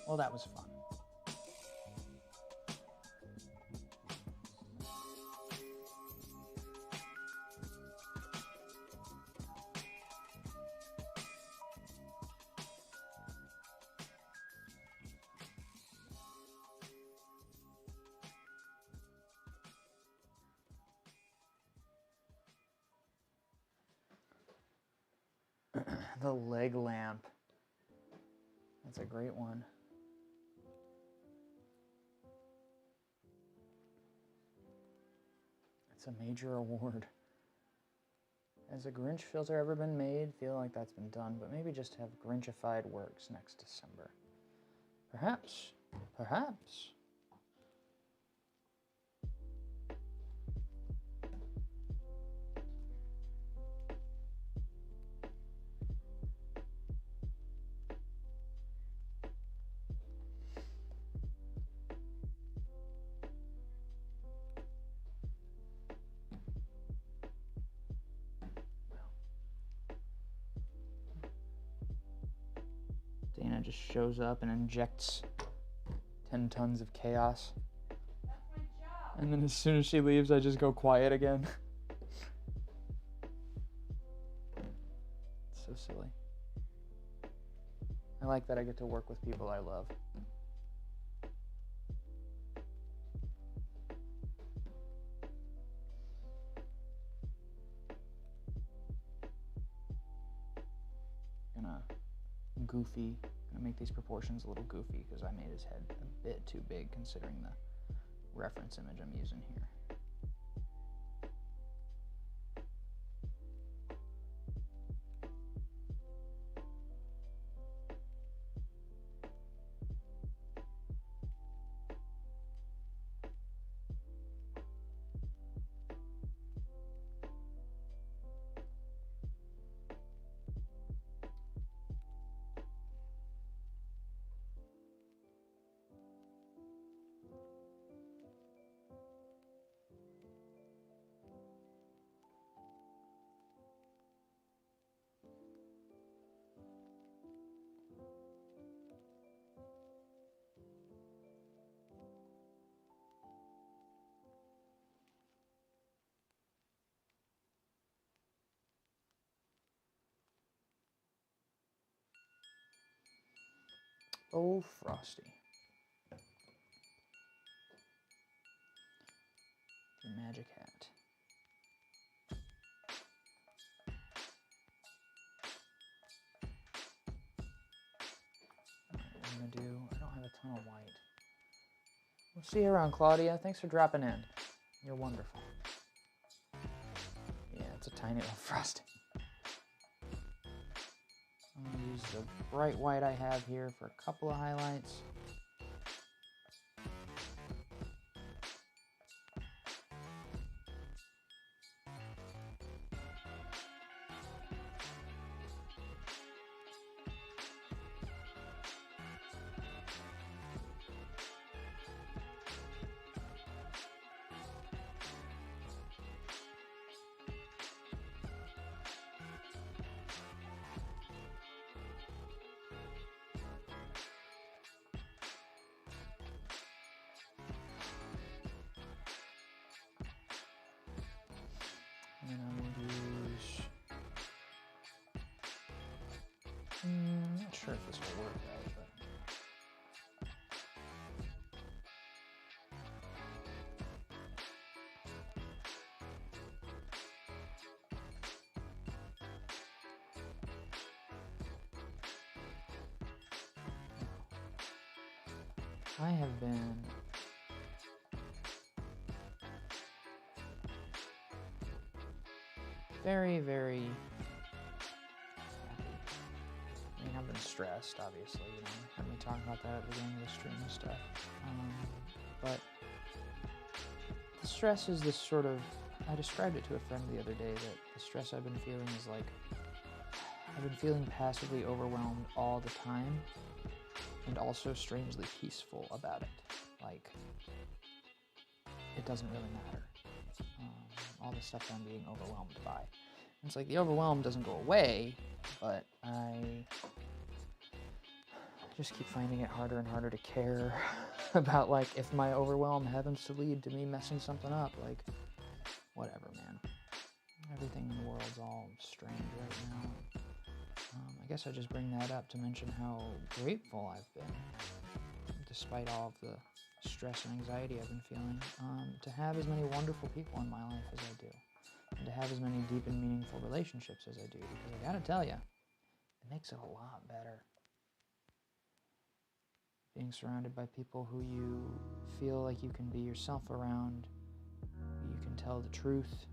Well, that was fun. The leg lamp. That's a great one. It's a major award. Has a Grinch filter ever been made? Feel like that's been done, but maybe just have Grinchified works next December. Perhaps. Perhaps. Dana just shows up and injects 10 tons of chaos. That's my job. And then as soon as she leaves, I just go quiet again. It's so silly. I like that I get to work with people I love. Gonna make these proportions a little goofy because I made his head a bit too big considering the reference image I'm using here. Oh, Frosty. Your magic hat. Alright, what I'm gonna do, I don't have a ton of white. We'll see you around, Claudia. Thanks for dropping in. You're wonderful. Yeah, it's a tiny little Frosty. I'm going to use the bright white I have here for a couple of highlights. And then I'm going to use... I'm not sure if this will work out, but... I have been very, very happy. I mean, I've been stressed, obviously, you know. Let me talk about that at the beginning of the stream and stuff. But the stress is this sort of, I described it to a friend the other day that the stress I've been feeling is like, I've been feeling passively overwhelmed all the time and also strangely peaceful about it. Like, it doesn't really matter. All the stuff I'm being overwhelmed by. And it's like the overwhelm doesn't go away, but I just keep finding it harder and harder to care about, like, if my overwhelm happens to lead to me messing something up, like, whatever, man. Everything in the world's all strange right now. I guess I just bring that up to mention how grateful I've been, despite all of the stress and anxiety I've been feeling, to have as many wonderful people in my life as I do, and to have as many deep and meaningful relationships as I do, because I gotta tell you, it makes it a lot better. Being surrounded by people who you feel like you can be yourself around, who you can tell the truth,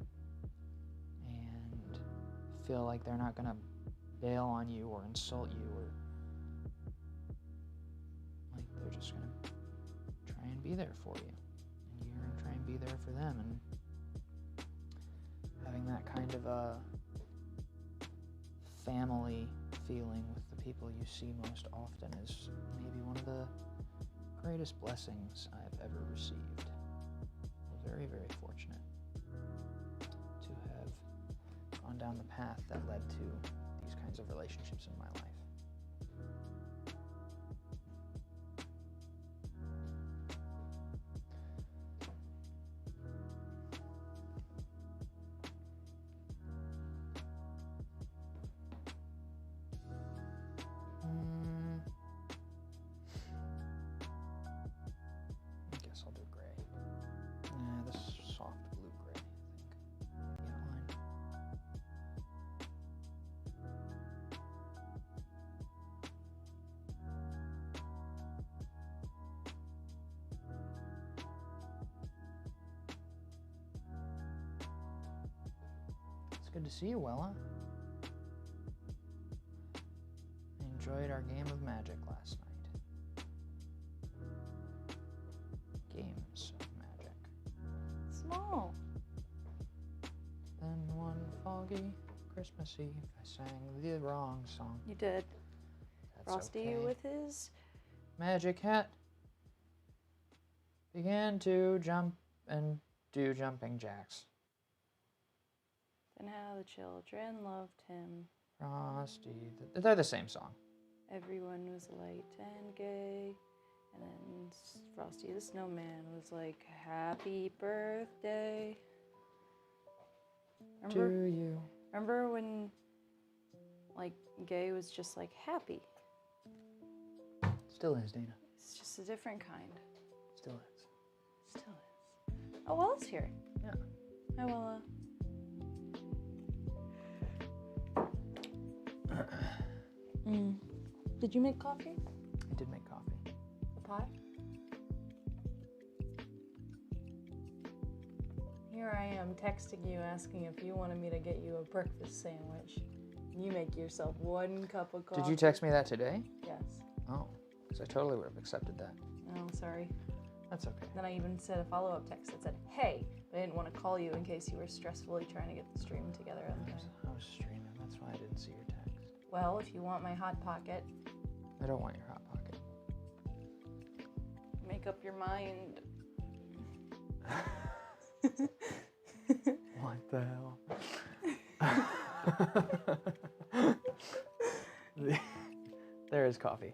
and feel like they're not gonna bail on you or insult you, or like they're just gonna try and be there for you, and you're gonna try and be there for them, and having that kind of a family feeling with the people you see most often is maybe one of the greatest blessings I've ever received. I'm very, very fortunate to have gone down the path that led to these kinds of relationships in my life. I guess I'll do gray. Yeah, this soft blue gray, I think. Outline. It's good to see you, Wella. I enjoyed our game of Magic last night. Games of Magic. Small. Then one foggy Christmas Eve, I sang the wrong song. You did. That's Frosty okay. with his Magic hat began to jump and do jumping jacks. and how the children loved him. Frosty, they're the same song. Everyone was light and gay. And then Frosty the Snowman was like, happy birthday. To you. Remember when, like, gay was just like happy? Still is, Dana. It's just a different kind. Still is. Still is. Oh, Wella's here. Yeah. Hi, Wella. Did you make coffee? I did make coffee. A pot? Here I am texting you asking if you wanted me to get you a breakfast sandwich. You make yourself one cup of coffee. Did you text me that today? Yes. Oh, because I totally would have accepted that. Oh, sorry. That's okay. Then I even said a follow-up text that said, hey, but I didn't want to call you in case you were stressfully trying to get the stream together. I was streaming. That's why I didn't see your text. Well, if you want my Hot Pocket, I don't want your Hot Pocket. make up your mind. What the hell? There is coffee. You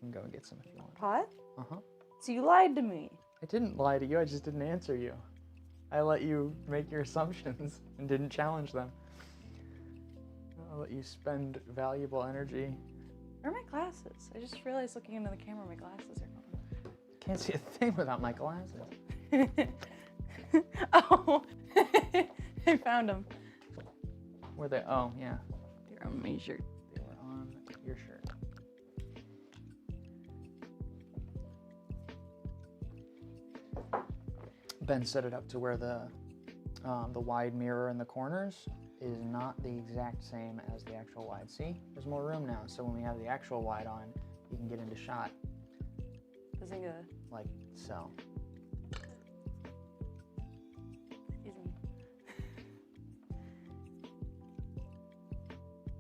can go and get some if you want. Pot? Uh-huh. So you lied to me. I didn't lie to you, I just didn't answer you. I let you make your assumptions and didn't challenge them. I'll let you spend valuable energy. Where are my glasses? I just realized looking into the camera my glasses are gone. Can't see a thing without my glasses. Oh, I found them. Were they? Oh, yeah. They're on my shirt. They were on your shirt. Ben set it up to where the wide mirror in the corners is not the exact same as the actual wide. See, there's more room now, so when we have the actual wide on, you can get into shot. Bazinga. Like so. Excuse me.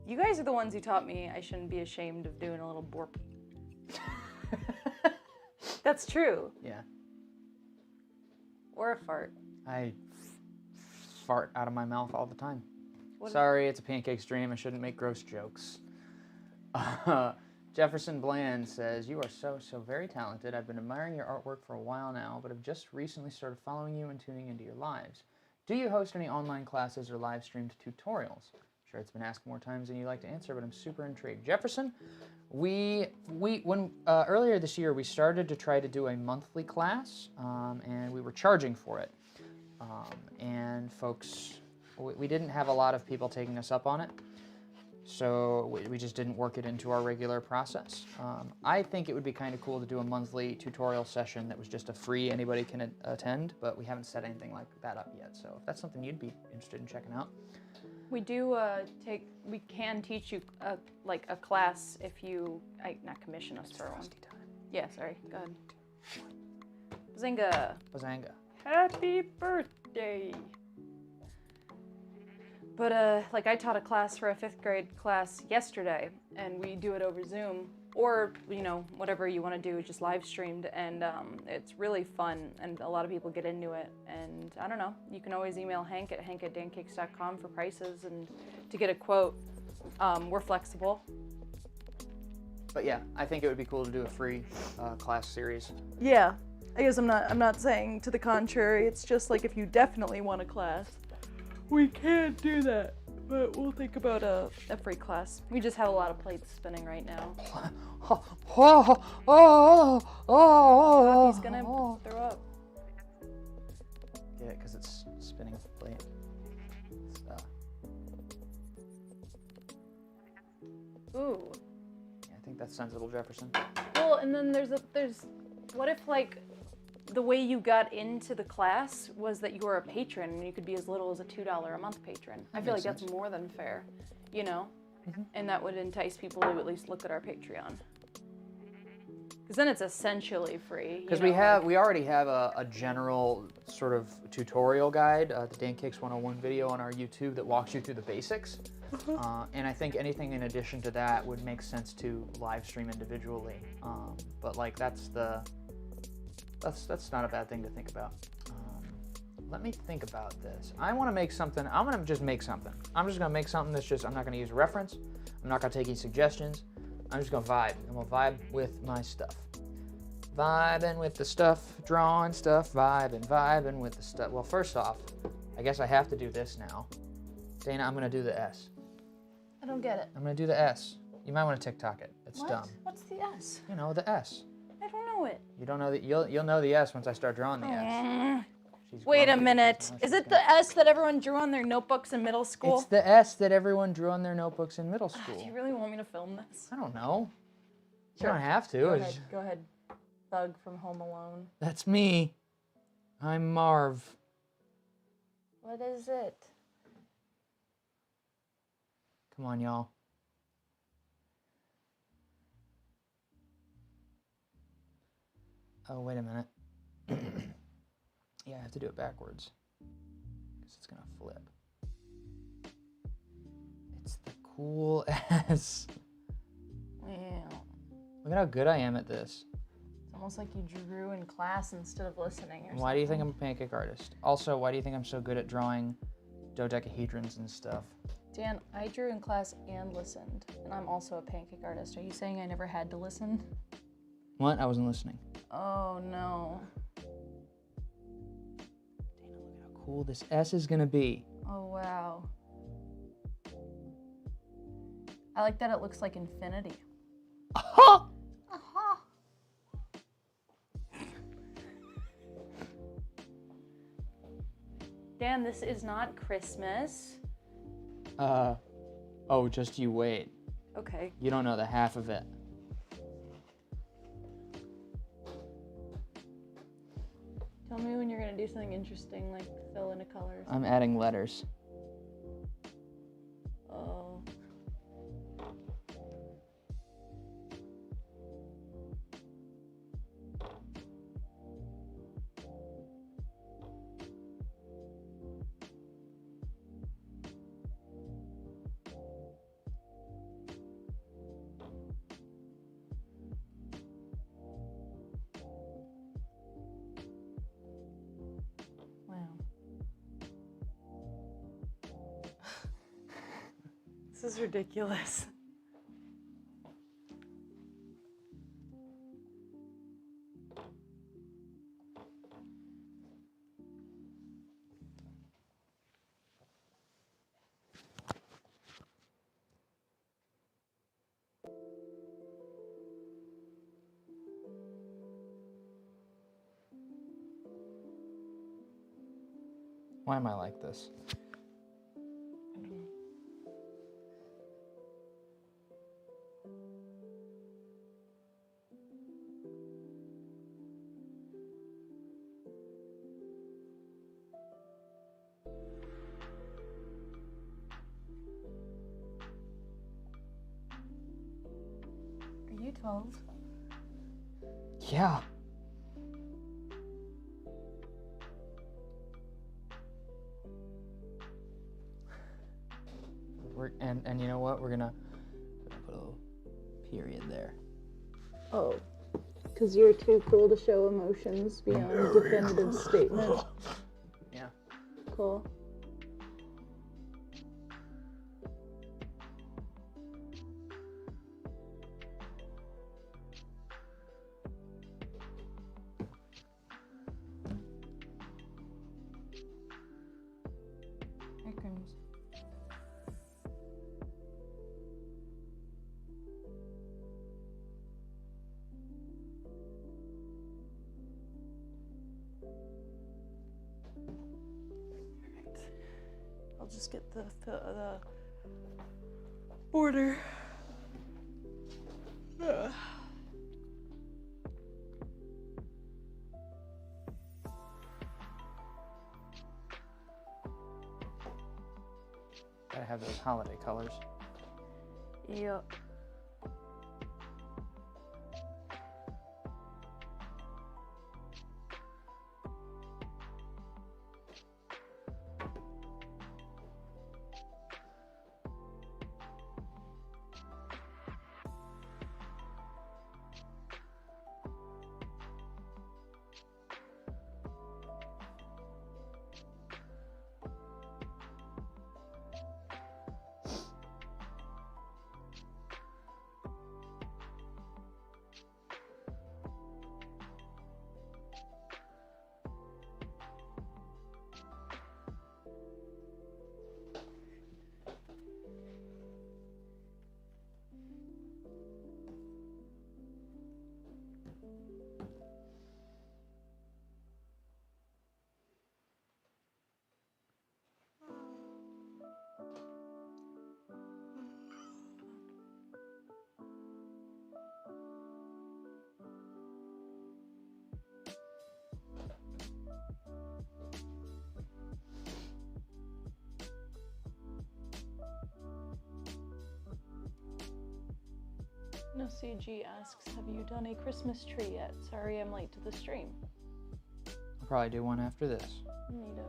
You guys are the ones who taught me I shouldn't be ashamed of doing a little borp. That's true. Yeah. Or a fart. I fart out of my mouth all the time. What Sorry, it's a pancake stream. I shouldn't make gross jokes. Jefferson Bland says, you are so very talented. I've been admiring your artwork for a while now, but have just recently started following you and tuning into your lives. Do you host any online classes or live streamed tutorials? I'm sure it's been asked more times than you like to answer, but I'm super intrigued. Jefferson, when earlier this year we started to try to do a monthly class, and we were charging for it. And folks, we didn't have a lot of people taking us up on it. So we just didn't work it into our regular process. I think it would be kind of cool to do a monthly tutorial session that was just a free, anybody can attend, but we haven't set anything like that up yet. So if that's something you'd be interested in checking out. We do we can teach you like a class if you, not commission us for one. Yeah, sorry, go ahead. Bazinga. Bazanga. Happy birthday. But like I taught a class for a 5th grade class yesterday, and we do it over Zoom, or whatever you want to do, just live streamed, and it's really fun, and a lot of people get into it. And I don't know, you can always email Hank at hank@pancakes.com for prices and to get a quote. We're flexible. But yeah, I think it would be cool to do a free class series. Yeah, I guess I'm not saying to the contrary. It's just like if you definitely want a class, we can't do that, but we'll think about a free class. We just have a lot of plates spinning right now. Poppy's gonna throw up. Yeah, because it's spinning a plate. Ooh. Yeah, I think that's sensible, Jefferson. Well, and then there's what if like the way you got into the class was that you were a patron and you could be as little as a $2 a month patron. I feel like that's more than fair, Mm-hmm. And that would entice people to at least look at our Patreon. Because then it's essentially free. Because we already have a general sort of tutorial guide, the Pancakes 101 video on our YouTube that walks you through the basics. And I think anything in addition to that would make sense to live stream individually. But like that's not a bad thing to think about. Let me think about this. I want to make something. I'm going to just make something. I'm just going to make something that's just, I'm not going to use a reference. I'm not going to take any suggestions. I'm just going to vibe. I'm going to vibe with my stuff. Vibing with the stuff, drawing stuff, vibing with the stuff. Well, first off, I guess I have to do this now. Dana, I'm going to do the S. I don't get it. I'm going to do the S. You might want to TikTok it. It's dumb. What's the S? You know, the S. I don't know it. You don't know that. You'll know the S once I start drawing the S. Wait a minute. Is it the S that everyone drew on their notebooks in middle school? It's the S that everyone drew on their notebooks in middle school. Do you really want me to film this? I don't know. Sure. You don't have to. Go ahead. Thug from Home Alone. That's me. I'm Marv. What is it? Come on, y'all. Oh, wait a minute. Yeah, I have to do it backwards. Because it's going to flip. It's the cool S. Wow. Look at how good I am at this. It's almost like you drew in class instead of listening. Why do you think I'm a pancake artist? Also, why do you think I'm so good at drawing dodecahedrons and stuff? Dan, I drew in class and listened, and I'm also a pancake artist. Are you saying I never had to listen? What? I wasn't listening. Oh, no. Dana, look at how cool this S is gonna be. Oh, wow. I like that it looks like infinity. Aha! Aha! Dan, this is not Christmas. Oh, just you wait. Okay. You don't know the half of it. Tell me when you're gonna do something interesting, like fill in a color. I'm adding letters. Oh. Wow. This is ridiculous. Why am I like this? I don't know. Are you 12? Yeah. And you know what? We're gonna put a little period there. Oh, because you're too cool to show emotions beyond definitive statement. Yeah. Cool. Here it comes. I'll just get the border. Ugh. Gotta have those holiday colors. Yep. No, CG asks, have you done a Christmas tree yet? Sorry I'm late to the stream. I'll probably do one after this. Neato.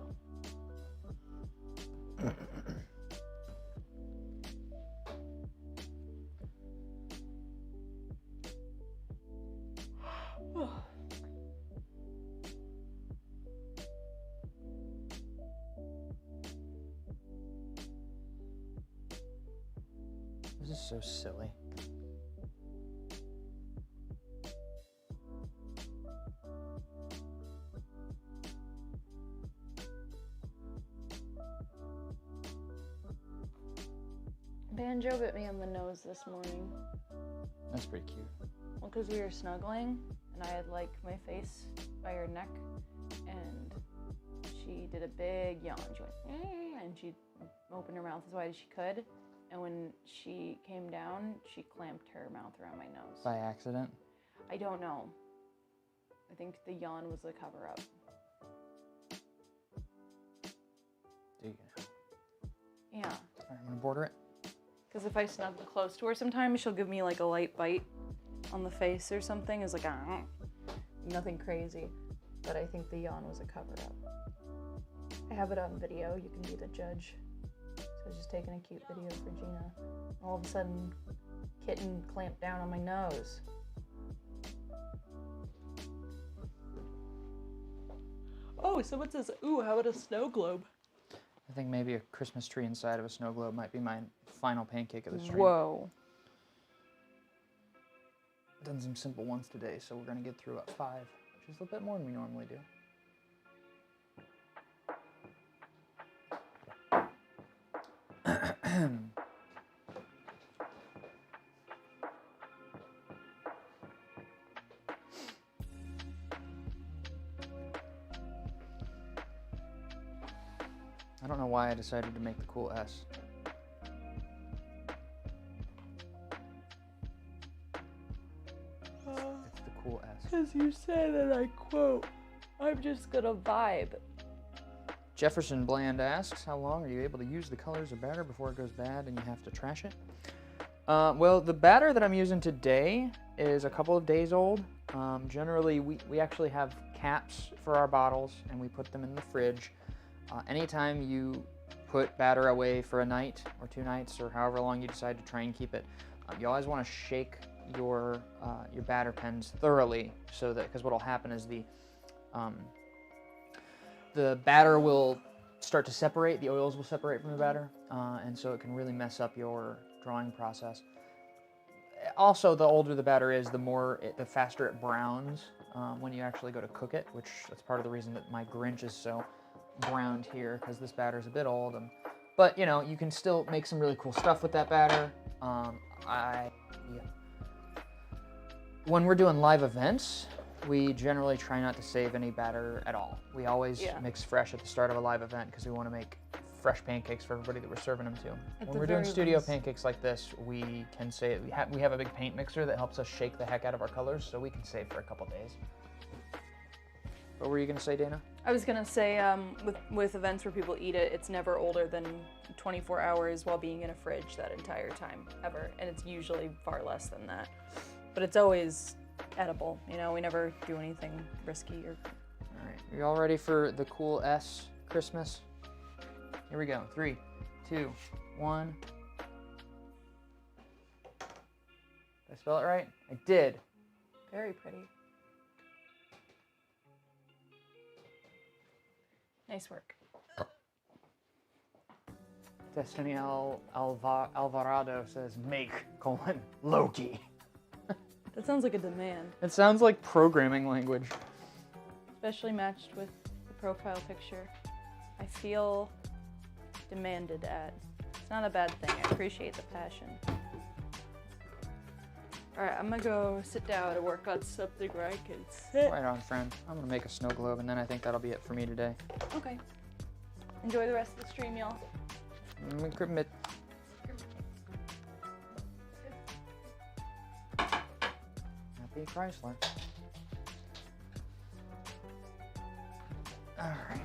This is so silly. Banjo bit me on the nose this morning. That's pretty cute. Well, because we were snuggling, and I had like my face by her neck, and she did a big yawn. She went, and she opened her mouth as wide as she could, and when she came down, she clamped her mouth around my nose. By accident? I don't know. I think the yawn was a cover-up. so you can. Yeah. All right, I'm gonna border it. Because if I snuggle close to her sometimes, she'll give me like a light bite on the face or something. It's like, nothing crazy. But I think the yawn was a cover-up. I have it on video. You can be the judge. So I was just taking a cute video for Gina. All of a sudden, kitten clamped down on my nose. Oh, someone says, ooh, how about a snow globe? I think maybe a Christmas tree inside of a snow globe might be my final pancake of the stream. Whoa. Done some simple ones today, so we're gonna get through at 5, which is a bit more than we normally do. I don't know why I decided to make the cool S. It's the cool S. Because you said, and I quote, I'm just gonna vibe. Jefferson Bland asks, how long are you able to use the colors of batter before it goes bad and you have to trash it? Well, the batter that I'm using today is a couple of days old. Generally, we actually have caps for our bottles and we put them in the fridge. Anytime you put batter away for a night or 2 nights or however long you decide to try and keep it, you always want to shake your batter pens thoroughly, so that, because what will happen is the batter will start to separate, the oils will separate from the batter, and so it can really mess up your drawing process. Also, the older the batter is, the faster it browns when you actually go to cook it, which that's part of the reason that my Grinch is so browned here, because this batter is a bit old. But you know, you can still make some really cool stuff with that batter. When we're doing live events, we generally try not to save any batter at all. We always mix fresh at the start of a live event because we want to make fresh pancakes for everybody that we're serving them to. When we're doing studio pancakes like this, we can save. We have a big paint mixer that helps us shake the heck out of our colors, so we can save for a couple days. What were you gonna say, Dana? I was gonna say, with events where people eat it, it's never older than 24 hours while being in a fridge that entire time, ever. And it's usually far less than that. But it's always edible, you know, we never do anything risky or... All right, you all ready for the cool S Christmas? Here we go, 3, 2, 1. Did I spell it right? I did. Very pretty. Nice work. Destiny Alvarado says, make, Loki. That sounds like a demand. It sounds like programming language. Especially matched with the profile picture. I feel demanded at. It's not a bad thing. I appreciate the passion. Alright, I'm gonna go sit down and work on something where I can sit. Right on, friend. I'm gonna make a snow globe, and then I think that'll be it for me today. Okay. Enjoy the rest of the stream, y'all. Commit. Happy Chrysler. All right.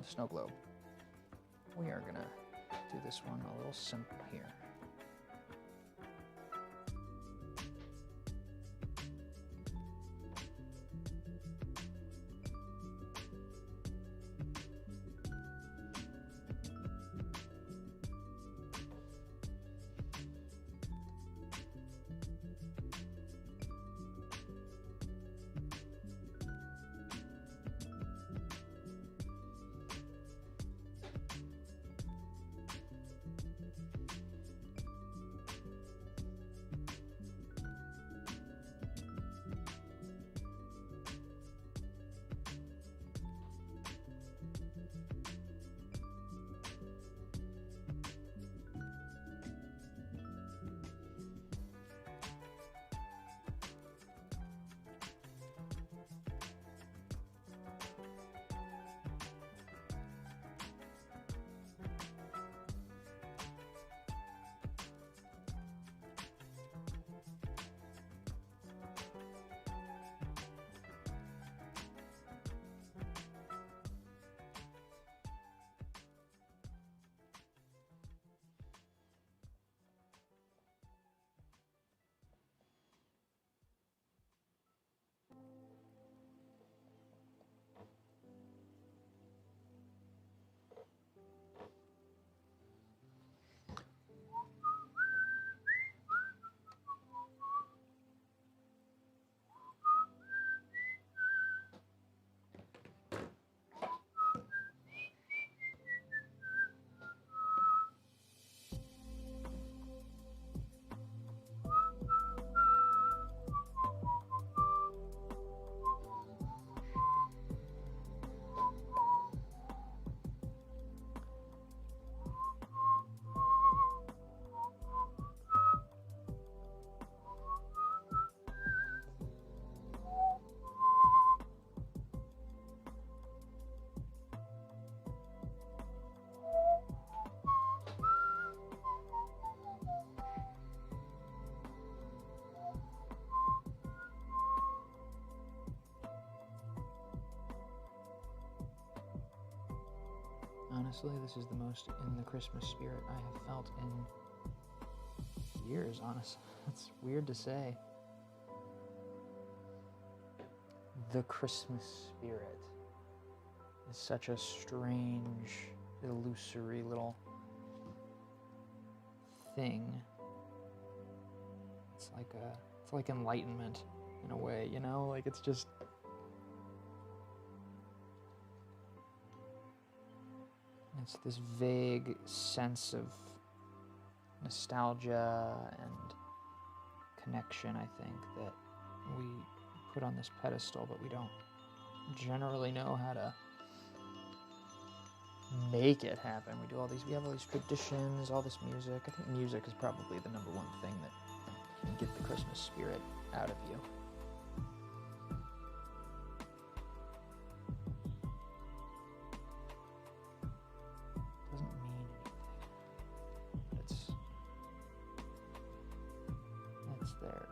Snow globe. We are gonna do this one a little simple here. Honestly, this is the most in the Christmas spirit I have felt in years, honestly. It's weird to say. The Christmas spirit is such a strange, illusory little thing. It's like enlightenment in a way, you know? Like it's just it's this vague sense of nostalgia and connection, I think, that we put on this pedestal, but we don't generally know how to make it happen. We have all these traditions, all this music. I think music is probably the number one thing that can get the Christmas spirit out of you. Doesn't mean anything, but it's there.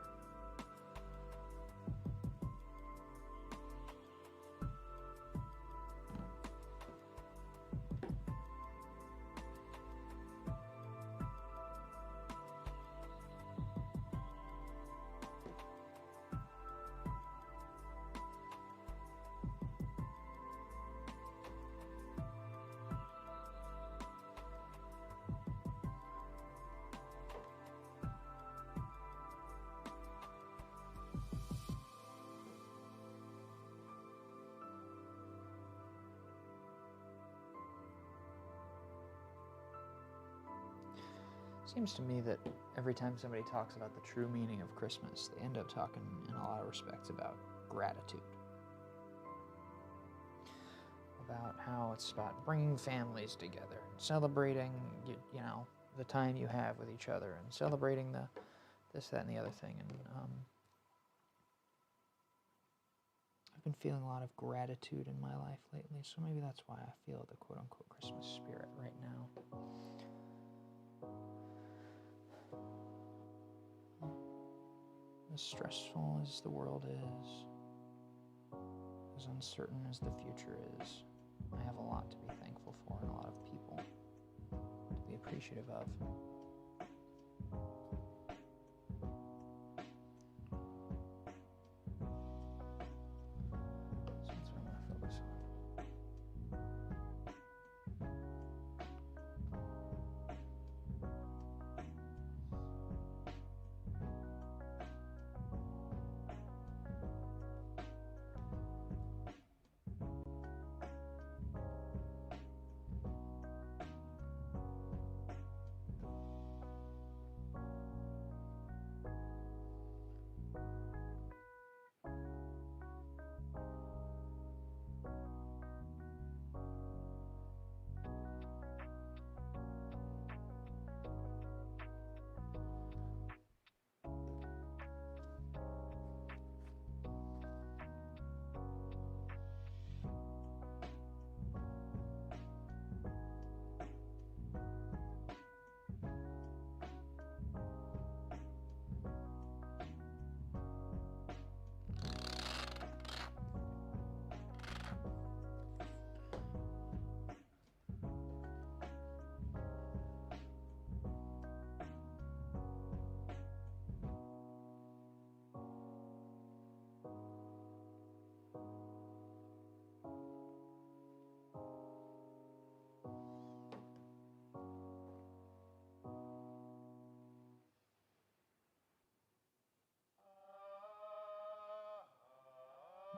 Seems to me that every time somebody talks about the true meaning of Christmas, they end up talking in a lot of respects about gratitude. About how it's about bringing families together, celebrating, you know, the time you have with each other, and celebrating the this, that, and the other thing. And I've been feeling a lot of gratitude in my life lately, so maybe that's why I feel the quote-unquote Christmas spirit right now. As stressful as the world is, as uncertain as the future is, I have a lot to be thankful for and a lot of people to be appreciative of. So that's what I'm going to focus on.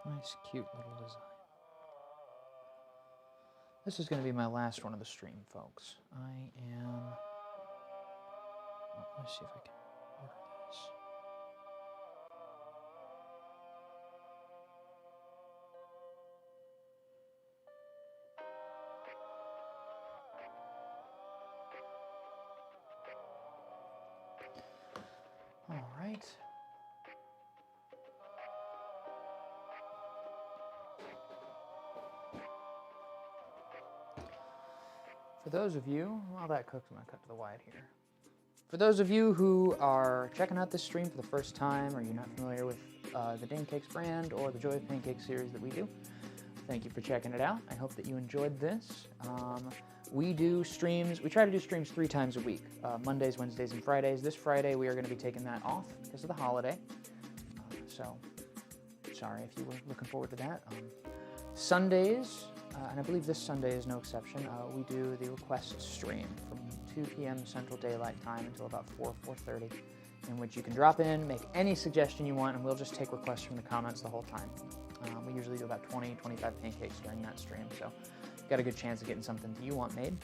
Nice, cute little design. This is going to be my last one of the stream, folks. Let's see if I can order this. All right. For those of you, while that cooks, I'm going to cut to the wide here. For those of you who are checking out this stream for the first time, or you're not familiar with the Pancakes brand or the Joy of Pancakes series that we do, thank you for checking it out. I hope that you enjoyed this. We do streams. We try to do streams 3 times a week, Mondays, Wednesdays, and Fridays. This Friday, we are going to be taking that off because of the holiday. So, sorry if you were looking forward to that. Sundays, and I believe this Sunday is no exception, we do the request stream from 2 p.m. Central Daylight Time until about 4:30, in which you can drop in, make any suggestion you want, and we'll just take requests from the comments the whole time. We usually do about 20, 25 pancakes during that stream, so got a good chance of getting something you want made.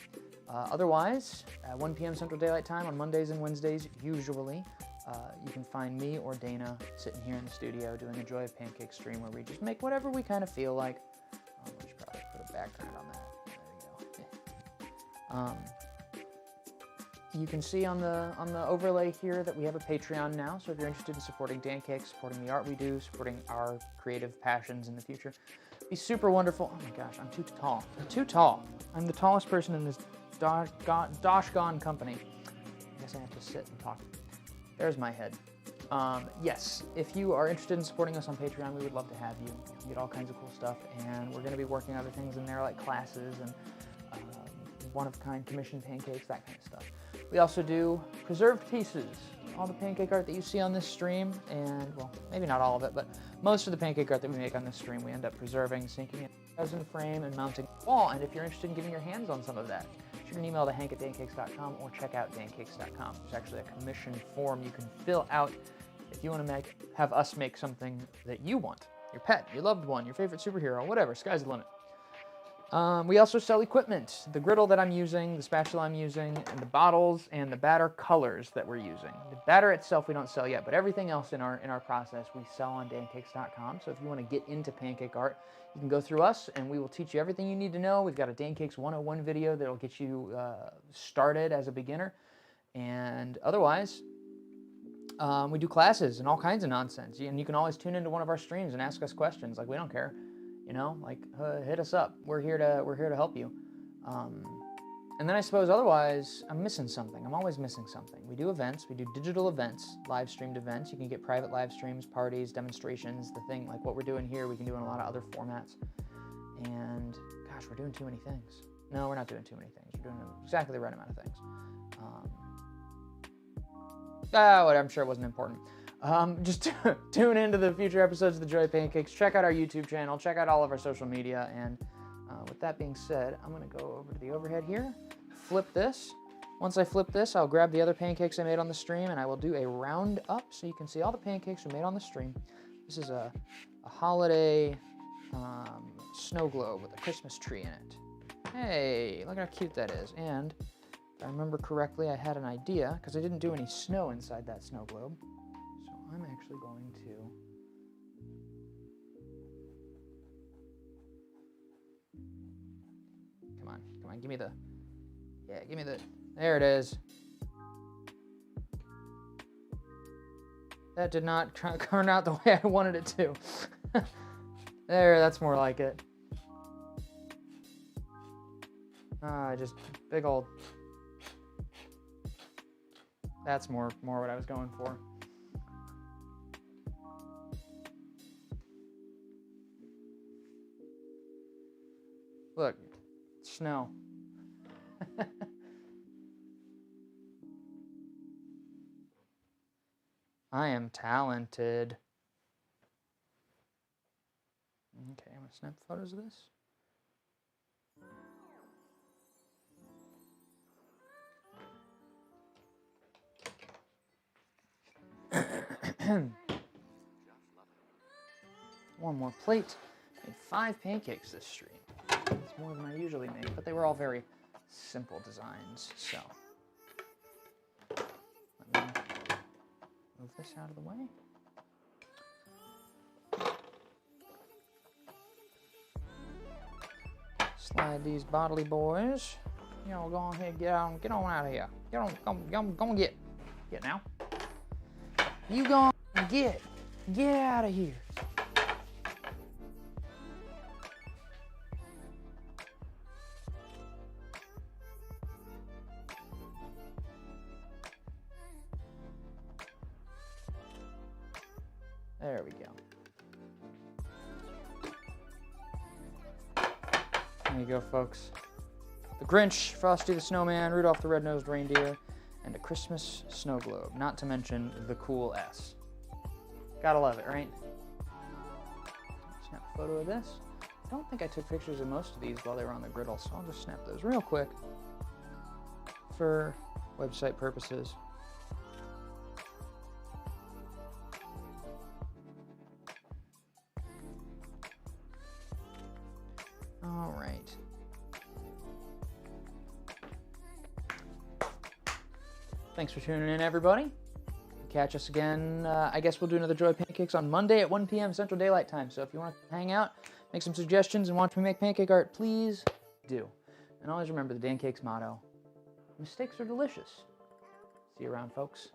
Otherwise, at 1 p.m. Central Daylight Time on Mondays and Wednesdays, usually, you can find me or Dana sitting here in the studio doing a Joy of Pancake stream where we just make whatever we kind of feel like. We should probably put a background on that. There we go. You can see on the overlay here that we have a Patreon now, so if you're interested in supporting Pancakes, supporting the art we do, supporting our creative passions in the future, it'd be super wonderful. Oh my gosh, I'm too tall. I'm too tall. I'm the tallest person in this doshgone company. I guess I have to sit and talk. There's my head. Yes, if you are interested in supporting us on Patreon, we would love to have you. You get all kinds of cool stuff, and we're going to be working other things in there like classes and one-of-a-kind commissioned pancakes, that kind of stuff. We also do preserved pieces, all the pancake art that you see on this stream, and, well, maybe not all of it, but most of the pancake art that we make on this stream we end up preserving, sinking in a resin frame, and mounting on the wall. And if you're interested in getting your hands on some of that, shoot an email to hank@pancakes.com or check out pancakes.com. There's actually a commission form you can fill out if you want to have us make something that you want. Your pet, your loved one, your favorite superhero, whatever, sky's the limit. We also sell equipment, the griddle that I'm using, the spatula I'm using, and the bottles and the batter colors that we're using. The batter itself we don't sell yet, but everything else in our process we sell on pancakes.com. So if you want to get into pancake art, you can go through us and we will teach you everything you need to know. We've got a Pancakes 101 video that'll get you started as a beginner. And otherwise, we do classes and all kinds of nonsense. And you can always tune into one of our streams and ask us questions. Like, we don't care. You know, like, hit us up. We're here to help you. And then I suppose otherwise, I'm missing something. I'm always missing something. We do events. We do digital events, live streamed events. You can get private live streams, parties, demonstrations, the thing like what we're doing here. We can do in a lot of other formats. And gosh, we're doing too many things. No, we're not doing too many things. We're doing exactly the right amount of things. Whatever. I'm sure it wasn't important. Just tune into the future episodes of the Joy of Pancakes. Check out our YouTube channel. Check out all of our social media. And with that being said, I'm going to go over to the overhead here, flip this. Once I flip this, I'll grab the other pancakes I made on the stream, and I will do a round up so you can see all the pancakes we made on the stream. This is a holiday snow globe with a Christmas tree in it. Hey, look how cute that is. And if I remember correctly, I had an idea, because I didn't do any snow inside that snow globe. So I'm actually going to... Come on, give me the... Yeah, give me the... There it is. That did not turn out the way I wanted it to. There, that's more like it. Just big old... That's more what I was going for. Look, snow. I am talented. Okay, I'm gonna snap photos of this. One more plate. Made 5 pancakes this stream. It's more than I usually make, but they were all very simple designs, so. Let me move this out of the way. Slide these bodily boys. You know, go on ahead, get on out of here. Get on, go on, get now. You go on, get out of here. There we go. go, folks. The Grinch, Frosty the Snowman, Rudolph the Red-Nosed Reindeer, and a Christmas snow globe. Not to mention the cool S. Gotta love it, right? Snap a photo of this. I don't think I took pictures of most of these while they were on the griddle, so I'll just snap those real quick for website purposes. All right. Thanks for tuning in, everybody. Catch us again. I guess we'll do another Joy Pancakes on Monday at 1 p.m. Central Daylight Time. So if you want to hang out, make some suggestions, and watch me make pancake art, please do. And always remember the Pancakes motto: mistakes are delicious. See you around, folks.